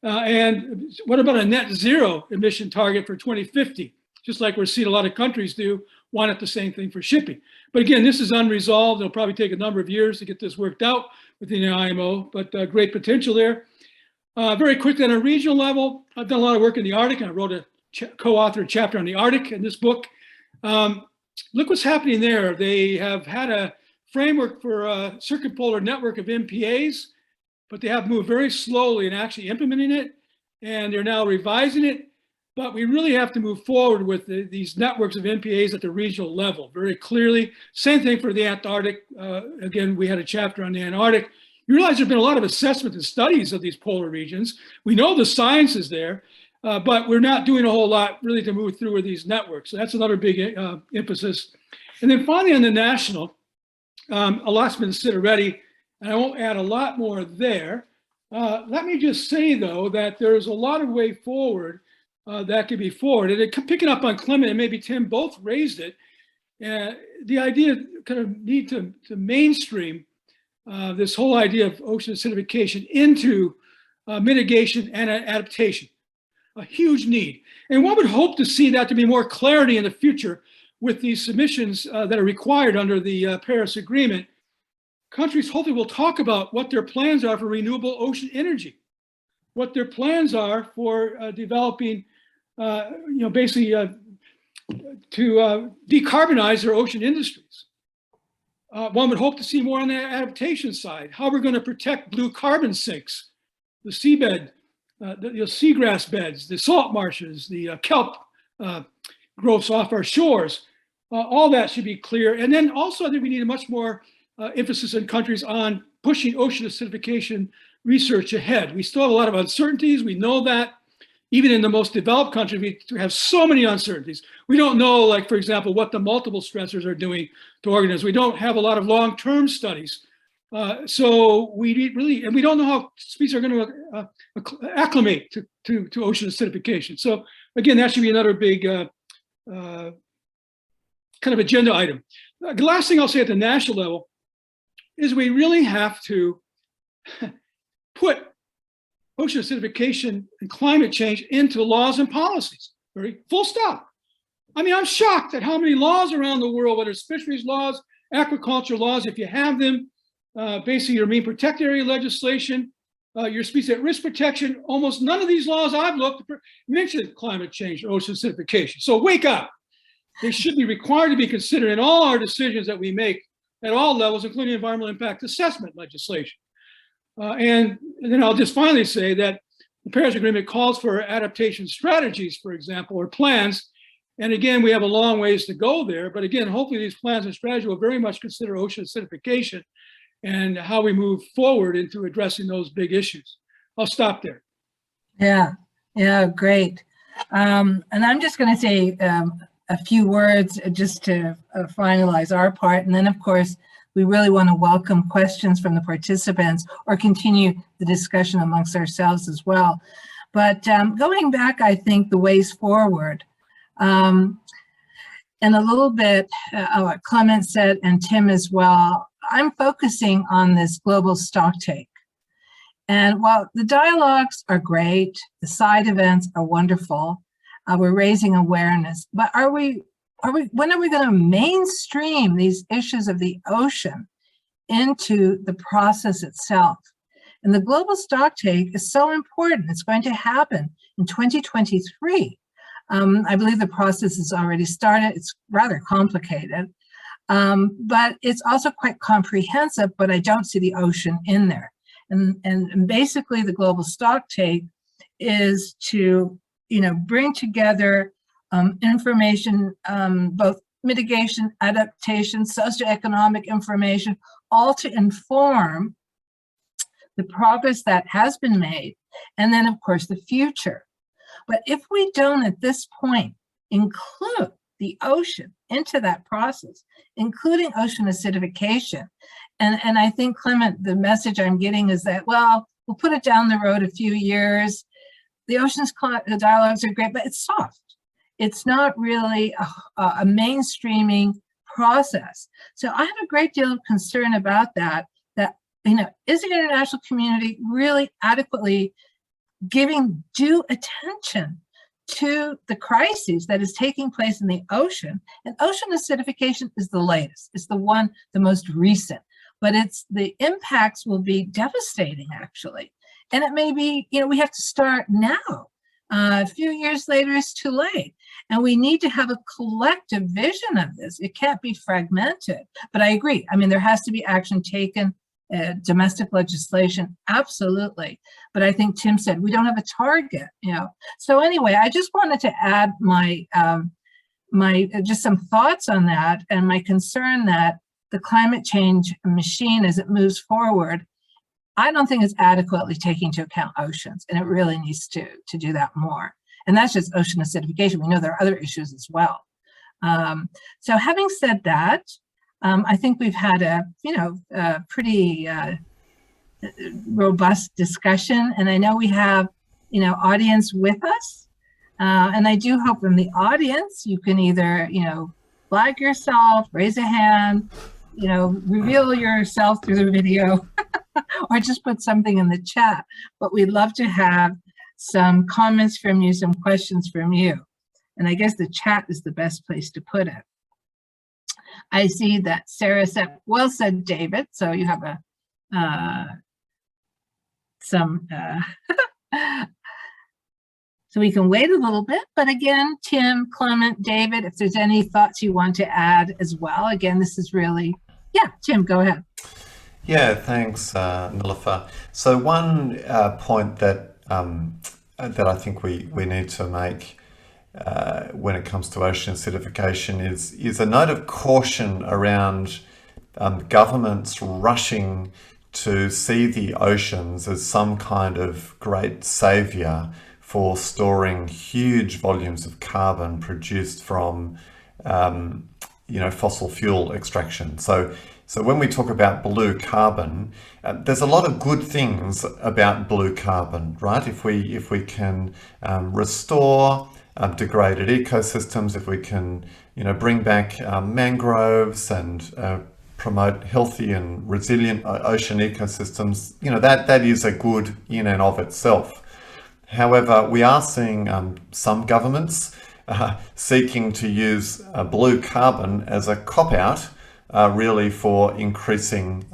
And what about a net zero emission target for 2050? Just like we're seeing a lot of countries do, why not the same thing for shipping? But again, this is unresolved. It'll probably take a number of years to get this worked out within the IMO, but great potential there. Very quickly on a regional level, I've done a lot of work in the Arctic, and I wrote a co-authored chapter on the Arctic in this book. Look what's happening there. They have had a framework for a circumpolar network of MPAs, but they have moved very slowly in actually implementing it, and they're now revising it. But we really have to move forward with these networks of MPAs at the regional level very clearly. Same thing for the Antarctic. Again, we had a chapter on the Antarctic. You realize there's been a lot of assessment and studies of these polar regions. We know the science is there, but we're not doing a whole lot really to move through with these networks. So that's another big emphasis. And then finally on the national, a lot's been said already, and I won't add a lot more there. Let me just say, though, that there's a lot of way forward that could be forwarded. And picking up on Clement and maybe Tim both raised it, the idea kind of need to mainstream this whole idea of ocean acidification into mitigation and adaptation. A huge need. And one would hope to see that to be more clarity in the future with these submissions that are required under the Paris Agreement. Countries hopefully will talk about what their plans are for renewable ocean energy, what their plans are for developing, basically to decarbonize their ocean industries. One would hope to see more on the adaptation side, how we're going to protect blue carbon sinks, the seabed seagrass beds, the salt marshes, the kelp growths off our shores. All that should be clear. And then also, I think we need a much more emphasis in countries on pushing ocean acidification research ahead. We still have a lot of uncertainties. We know that. Even in the most developed countries, we have so many uncertainties. We don't know, like, for example, what the multiple stressors are doing to organisms. We don't have a lot of long-term studies. So we need really, and we don't know how species are going to acclimate to ocean acidification. So again, that should be another big kind of agenda item. The last thing I'll say at the national level is we really have to put ocean acidification and climate change into laws and policies. Full stop. I mean, I'm shocked at how many laws around the world, whether it's fisheries laws, aquaculture laws, if you have them, basically your marine protected area legislation, your species at risk protection, almost none of these laws I've looked mention climate change or ocean acidification. So wake up. They should be required to be considered in all our decisions that we make at all levels, including environmental impact assessment legislation. And then I'll just finally say that the Paris Agreement calls for adaptation strategies, for example, or plans. And again, we have a long ways to go there. But again, hopefully these plans and strategies will very much consider ocean acidification and how we move forward into addressing those big issues. I'll stop there. Yeah, great. And I'm just going to say a few words just to finalize our part. And then, of course, we really want to welcome questions from the participants or continue the discussion amongst ourselves as well. But going back, I think the ways forward, and a little bit what Clement said and Tim as well, I'm focusing on this global stocktake. And while the dialogues are great, the side events are wonderful, we're raising awareness, but when are we going to mainstream these issues of the ocean into the process itself? And the global stocktake is so important. It's going to happen in 2023. I believe the process has already started. It's rather complicated, but it's also quite comprehensive, but I don't see the ocean in there. And basically the global stocktake is to, bring together information, both mitigation, adaptation, socioeconomic information, all to inform the progress that has been made, and then, of course, the future. But if we don't, at this point, include the ocean into that process, including ocean acidification, and I think, Clement, the message I'm getting is that, well, we'll put it down the road a few years. The oceans dialogues are great, but it's soft. It's not really a mainstreaming process. So I have a great deal of concern about that, is the international community really adequately giving due attention to the crises that is taking place in the ocean? And ocean acidification is the latest. It's the most recent, but the impacts will be devastating, actually. And it may be, we have to start now. A few years later is too late. And we need to have a collective vision of this. It can't be fragmented. But I agree. I mean, there has to be action taken, domestic legislation, absolutely. But I think Tim said we don't have a target, So anyway, I just wanted to add my just some thoughts on that, and my concern that the climate change machine, as it moves forward, I don't think it's adequately taking into account oceans, and it really needs to do that more. And that's just ocean acidification. We know there are other issues as well. So having said that, I think we've had a pretty robust discussion, and I know we have audience with us, and I do hope from the audience you can either flag yourself, raise a hand, reveal yourself through the video, or just put something in the chat. But we'd love to have some comments from you, some questions from you. And I guess the chat is the best place to put it. I see that Sarah said, well said, David. So you have so we can wait a little bit. But again, Tim, Clement, David, if there's any thoughts you want to add as well. Again, this is really, Tim, go ahead. Yeah, thanks, Nilofer. So one point that that I think we need to make when it comes to ocean acidification is a note of caution around governments rushing to see the oceans as some kind of great savior for storing huge volumes of carbon produced from fossil fuel extraction. So when we talk about blue carbon, there's a lot of good things about blue carbon, right? If we can restore degraded ecosystems, if we can bring back mangroves and promote healthy and resilient ocean ecosystems, that is a good in and of itself. However, we are seeing some governments seeking to use blue carbon as a cop-out really for increasing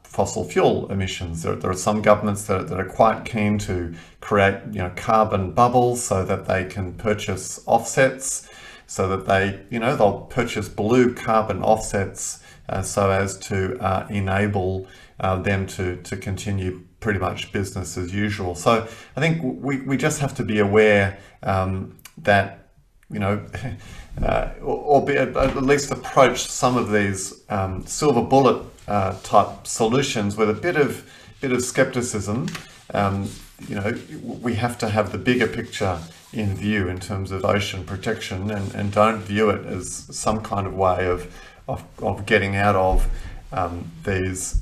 fossil fuel emissions. There are some governments that are quite keen to create carbon bubbles so that they can purchase offsets, so that they'll purchase blue carbon offsets so as to enable them to continue pretty much business as usual. So I think we just have to be aware that or be at least approach some of these silver bullet type solutions with a bit of skepticism. We have to have the bigger picture in view in terms of ocean protection, and don't view it as some kind of way of getting out of these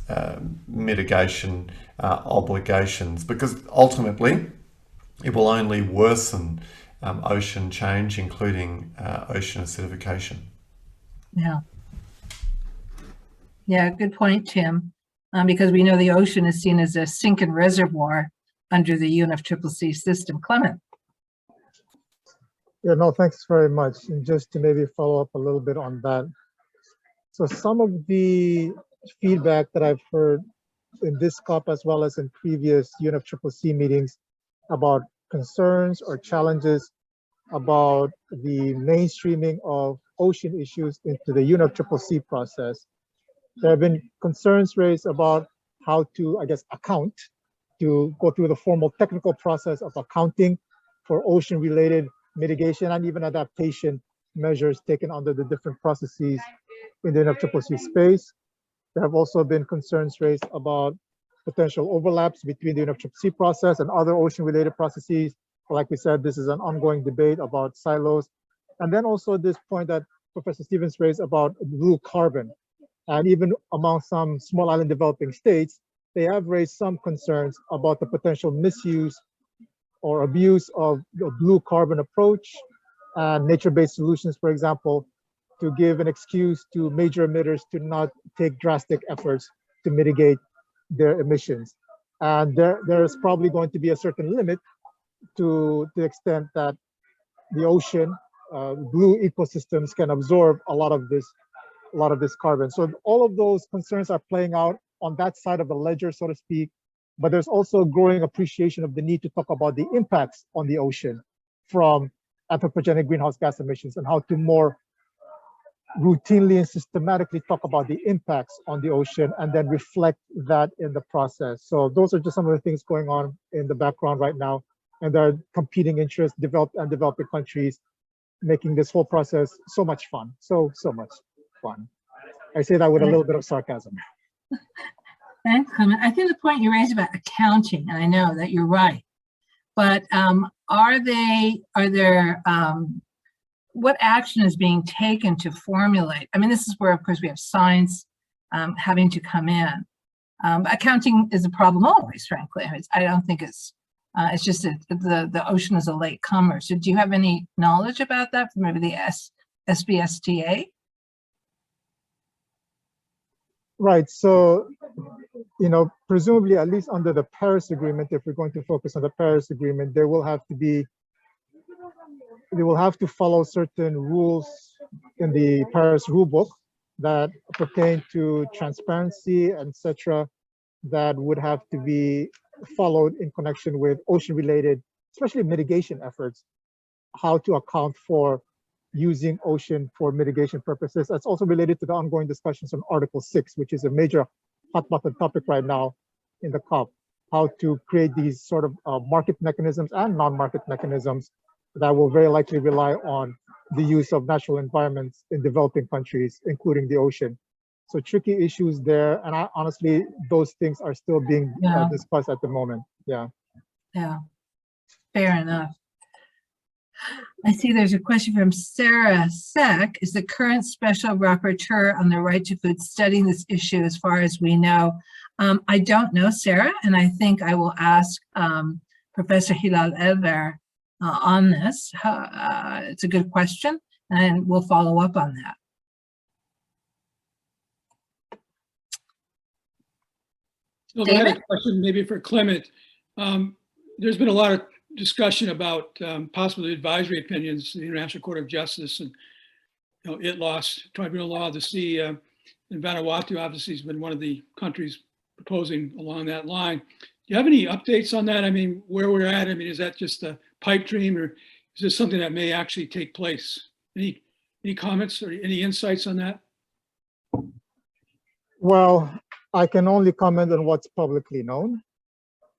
mitigation obligations, because ultimately it will only worsen ocean change, including ocean acidification. Yeah, good point, Tim. Because we know the ocean is seen as a sinking reservoir under the UNFCCC system. Clement. Yeah, no, thanks very much. And just to maybe follow up a little bit on that. So some of the feedback that I've heard in this COP as well as in previous UNFCCC meetings about concerns or challenges about the mainstreaming of ocean issues into the UNFCCC process. There have been concerns raised about how to, account, to go through the formal technical process of accounting for ocean-related mitigation and even adaptation measures taken under the different processes in the UNFCCC space. There have also been concerns raised about potential overlaps between the UNFCCC process and other ocean-related processes. Like we said, this is an ongoing debate about silos. And then also this point that Professor Stevens raised about blue carbon. And even among some small island developing states, they have raised some concerns about the potential misuse or abuse of the blue carbon approach and nature-based solutions, for example, to give an excuse to major emitters to not take drastic efforts to mitigate their emissions. And there is probably going to be a certain limit to the extent that the ocean, blue ecosystems can absorb a lot of this carbon. So all of those concerns are playing out on that side of the ledger, so to speak. But there's also a growing appreciation of the need to talk about the impacts on the ocean from anthropogenic greenhouse gas emissions and how to more routinely and systematically talk about the impacts on the ocean and then reflect that in the process. So those are just some of the things going on in the background right now. And there are competing interests, developed and developing countries, making this whole process so much fun, so much fun. I say that with a little bit of sarcasm. Thanks, Clement. I think the point you raised about accounting, and I know that you're right, but what action is being taken to formulate? I mean, this is where, of course, we have science having to come in. Accounting is a problem always, frankly. I don't think it's just the ocean is a late comer. So do you have any knowledge about that from maybe the SBSTA? Right. So, presumably, at least under the Paris Agreement, if we're going to focus on the Paris Agreement, they will have to follow certain rules in the Paris rulebook that pertain to transparency, etc., that would have to be followed in connection with ocean-related, especially mitigation efforts, how to account for using ocean for mitigation purposes. That's also related to the ongoing discussions on Article 6, which is a major hot button topic right now in the COP. how to create these sort of market mechanisms and non-market mechanisms that will very likely rely on the use of natural environments in developing countries, including the ocean. So tricky issues there. And honestly, those things are still being discussed at the moment. Yeah. Yeah, fair enough. I see there's a question from Sarah Seck. Is the current special rapporteur on the right to food studying this issue as far as we know? I don't know, Sarah, and I think I will ask Professor Hilal Elver on this. It's a good question, and we'll follow up on that. So I had a question maybe for Clement. There's been a lot of discussion about possible advisory opinions in the International Court of Justice and ITLOS, Tribunal Law of the Sea, and Vanuatu obviously has been one of the countries proposing along that line. Do you have any updates on that? I mean, where we're at? I mean, is that just a pipe dream, or is this something that may actually take place? Any comments or any insights on that? Well, I can only comment on what's publicly known.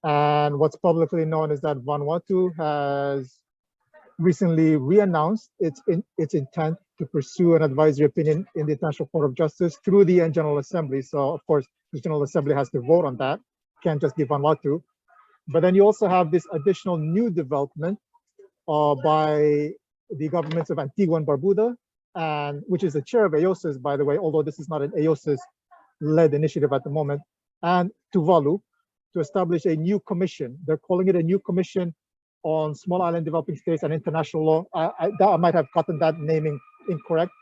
And what's publicly known is that Vanuatu has recently re-announced its intent to pursue an advisory opinion in the International Court of Justice through the UN General Assembly. So of course, the General Assembly has to vote on that. Can't just be Vanuatu. But then you also have this additional new development by the governments of Antigua and Barbuda, and which is the chair of AOSIS, by the way, although this is not an AOSIS-led initiative at the moment, and Tuvalu, to establish a new commission. They're calling it a new commission on small island developing states and international law. I might have gotten that naming incorrect,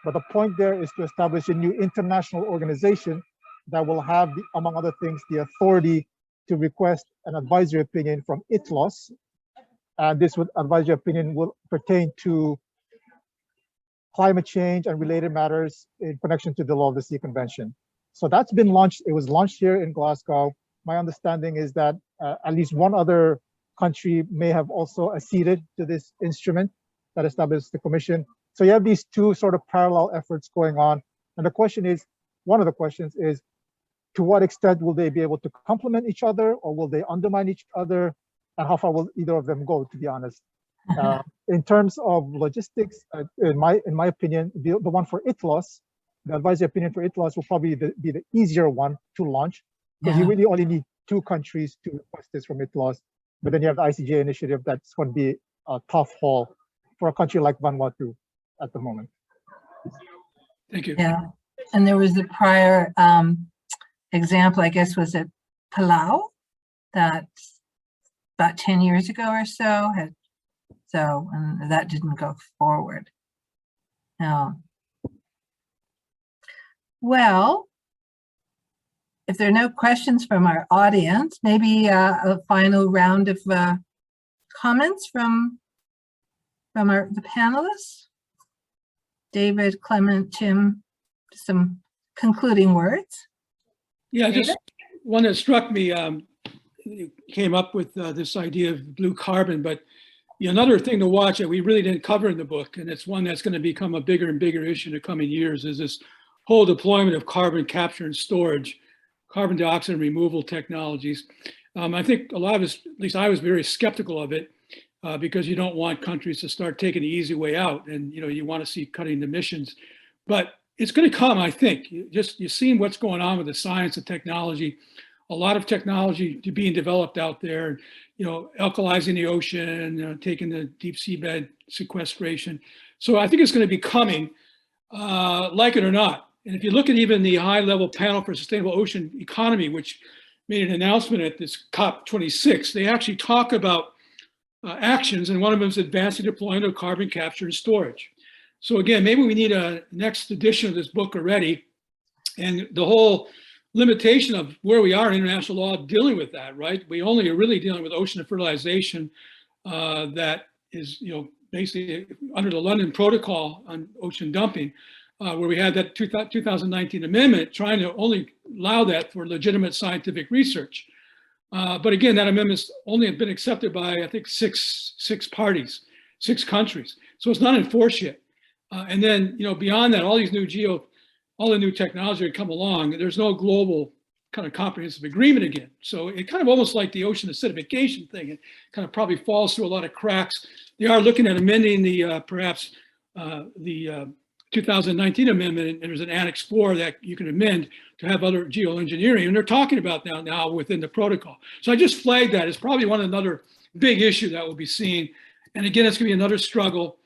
but the point there is to establish a new international organization that will have, among other things, the authority to request an advisory opinion from ITLOS. And this advisory opinion will pertain to climate change and related matters in connection to the Law of the Sea Convention. So that's been launched. It was launched here in Glasgow. My understanding is that at least one other country may have also acceded to this instrument that establishes the commission. So you have these two sort of parallel efforts going on. And the question is, one of the questions is, to what extent will they be able to complement each other, or will they undermine each other? And how far will either of them go, to be honest? In terms of logistics, in my opinion, the one for ITLOS, the advisory opinion for ITLOS will probably be the easier one to launch, because you really only need 2 countries to request this from ITLOS. But then you have the ICJ initiative that's going to be a tough haul for a country like Vanuatu at the moment. Thank you. Yeah, and there was a prior example, I guess, was it Palau, that about 10 years ago or so and that didn't go forward. Well, if there are no questions from our audience, maybe a final round of comments from the panelists. David, Clement, Tim, some concluding words. Yeah, just one that struck me, you came up with this idea of blue carbon, but another thing to watch that we really didn't cover in the book, and it's one that's going to become a bigger and bigger issue in the coming years, is this whole deployment of carbon capture and storage, carbon dioxide removal technologies. I think a lot of us, at least I was very skeptical of it, because you don't want countries to start taking the easy way out, and you want to see cutting emissions. But it's going to come, I think. You've seen what's going on with the science and technology. A lot of technology being developed out there, alkalizing the ocean, taking the deep seabed sequestration. So I think it's going to be coming, like it or not. And if you look at even the high-level panel for sustainable ocean economy, which made an announcement at this COP26, they actually talk about actions, and one of them is advancing deployment of carbon capture and storage. So again, maybe we need a next edition of this book already, and the whole limitation of where we are in international law dealing with that, right? We only are really dealing with ocean fertilization that is, basically under the London Protocol on ocean dumping, where we had that 2019 amendment trying to only allow that for legitimate scientific research. But again, that amendment's only been accepted by, I think, six parties, 6 countries. So it's not enforced yet. And then, beyond that, all the new technology that come along, there's no global kind of comprehensive agreement again. So it kind of almost like the ocean acidification thing. It kind of probably falls through a lot of cracks. They are looking at amending the perhaps the 2019 amendment, and there's an Annex 4 that you can amend to have other geoengineering, and they're talking about that now within the protocol. So I just flagged that. It's probably another big issue that we'll be seeing. And again, it's going to be another struggle.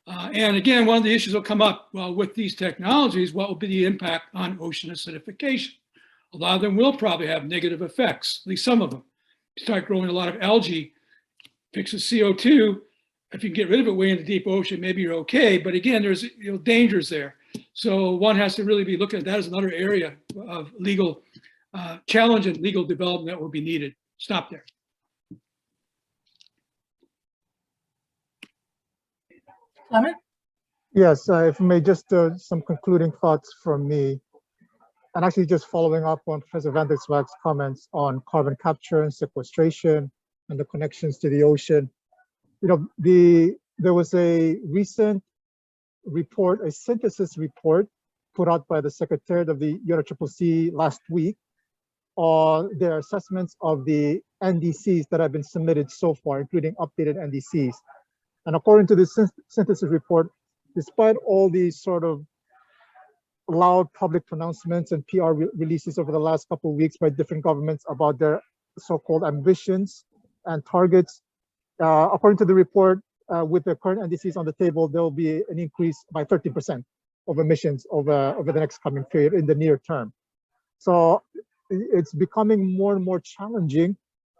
And again, one of the issues will come up with these technologies. What will be the impact on ocean acidification? A lot of them will probably have negative effects, at least some of them. You start growing a lot of algae, fixes CO2. If you can get rid of it way in the deep ocean, maybe you're okay. But again, there's dangers there. So one has to really be looking at that as another area of legal challenge and legal development that will be needed. Stop there. Clement? Yes, if I may, just some concluding thoughts from me. And actually just following up on Professor van der Zwag's comments on carbon capture and sequestration and the connections to the ocean. There was a recent report, a synthesis report put out by the Secretariat of the UNFCCC last week on their assessments of the NDCs that have been submitted so far, including updated NDCs. And according to this synthesis report, despite all these sort of loud public pronouncements and PR releases over the last couple of weeks by different governments about their so-called ambitions and targets, according to the report, with the current NDCs on the table, there will be an increase by 13% of emissions over the next coming period in the near term. So it's becoming more and more challenging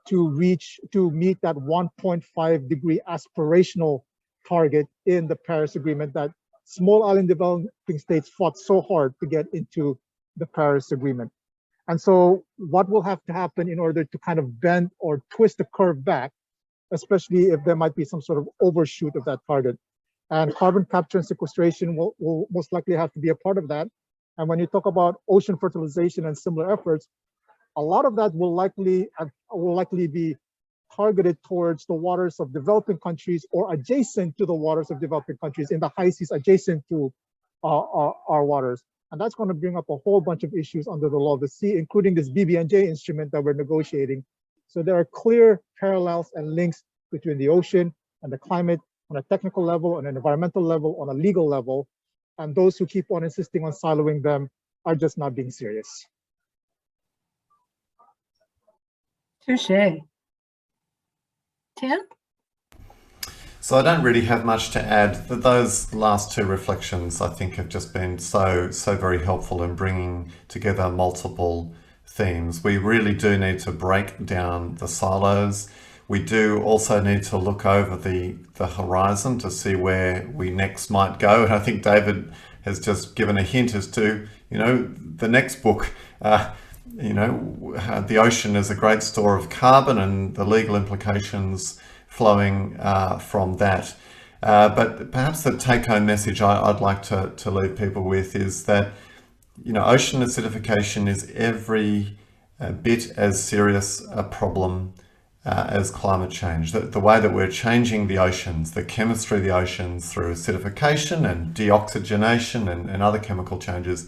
to meet that 1.5 degree aspirational target in the Paris Agreement that small island developing states fought so hard to get into the Paris Agreement. And so what will have to happen in order to kind of bend or twist the curve back, especially if there might be some sort of overshoot of that target. And carbon capture and sequestration will most likely have to be a part of that. And when you talk about ocean fertilization and similar efforts, a lot of that will likely be targeted towards the waters of developing countries or adjacent to the waters of developing countries in the high seas adjacent to our waters. And that's going to bring up a whole bunch of issues under the law of the sea, including this BBNJ instrument that we're negotiating. So there are clear parallels and links between the ocean and the climate on a technical level, on an environmental level, on a legal level. And those who keep on insisting on siloing them are just not being serious. Touché. Tim? So I don't really have much to add. Those last two reflections, I think, have just been so very helpful in bringing together multiple themes. We really do need to break down the silos. We do also need to look over the horizon to see where we next might go. And I think David has just given a hint as to, the next book. The ocean is a great store of carbon and the legal implications flowing from that. But perhaps the take-home message I'd like to leave people with is that, ocean acidification is every bit as serious a problem as climate change. The way that we're changing the oceans, the chemistry of the oceans through acidification and deoxygenation and other chemical changes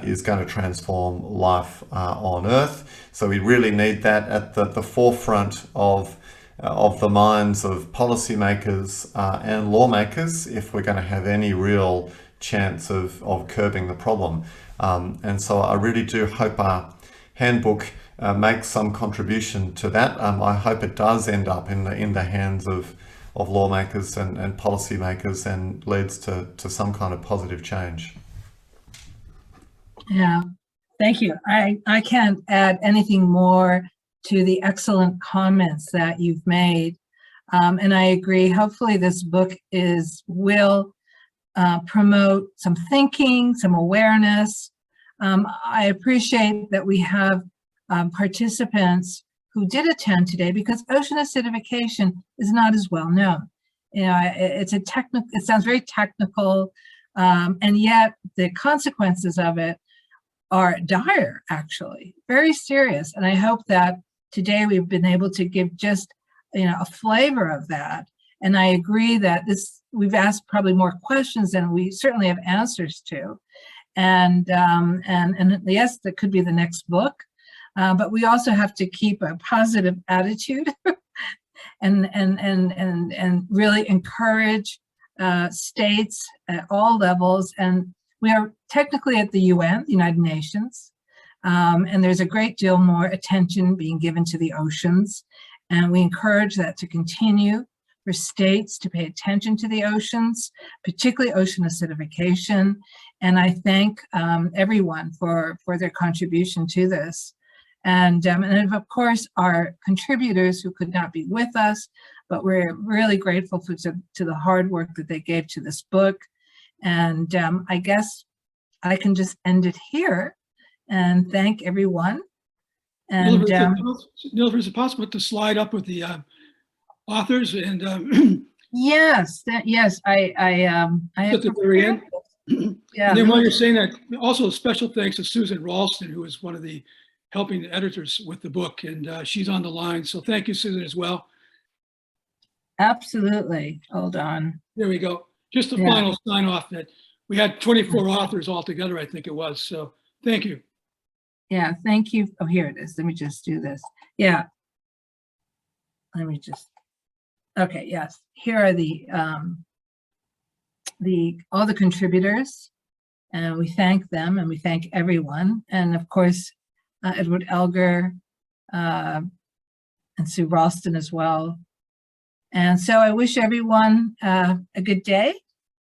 is going to transform life on Earth. So we really need that at the forefront of the minds of policymakers and lawmakers if we're going to have any real chance of curbing the problem. And so I really do hope our handbook makes some contribution to that. I hope it does end up in the hands of lawmakers and policymakers and leads to some kind of positive change. Yeah, thank you. I can't add anything more to the excellent comments that you've made. And I agree, hopefully this book will promote some thinking, some awareness. I appreciate that we have participants who did attend today because ocean acidification is not as well known. It sounds very technical, and yet the consequences of it are dire, actually, very serious. And I hope that today we've been able to give just a flavor of that. And I agree that we've asked probably more questions than we certainly have answers to. And yes, that could be the next book. but we also have to keep a positive attitude and really encourage states at all levels. And we are technically at the UN, the United Nations, and there's a great deal more attention being given to the oceans. And we encourage that to continue, for states to pay attention to the oceans, particularly ocean acidification. And I thank everyone for their contribution to this. And of course, our contributors who could not be with us, but we're really grateful to the hard work that they gave to this book. And I guess I can just end it here and thank everyone. And Nilver, is it possible to slide up with the authors and yes, I at the very end? Yeah. And then while you're saying that, also special thanks to Susan Ralston, who is one of the helping editors with the book, and she's on the line. So thank you, Susan, as well. Absolutely. Hold on. There we go. Just a final sign off that we had 24 authors altogether, I think it was. So thank you. Yeah, thank you. Oh, here it is. Let me just do this. Yeah. Let me just, okay, yes. Here are all the contributors, and we thank them and we thank everyone. And of course, Edward Elgar and Sue Ralston as well. And so I wish everyone a good day.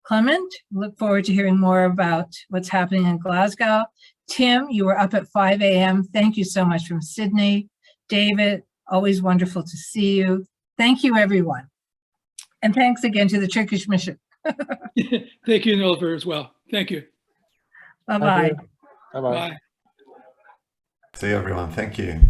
Clement, look forward to hearing more about what's happening in Glasgow. Tim, you were up at 5 a.m. Thank you so much from Sydney. David, always wonderful to see you. Thank you, everyone. And thanks again to the Turkish Mission. Thank you, Nilver, as well. Thank you. Bye-bye. Bye-bye. Bye. See you, everyone. Thank you.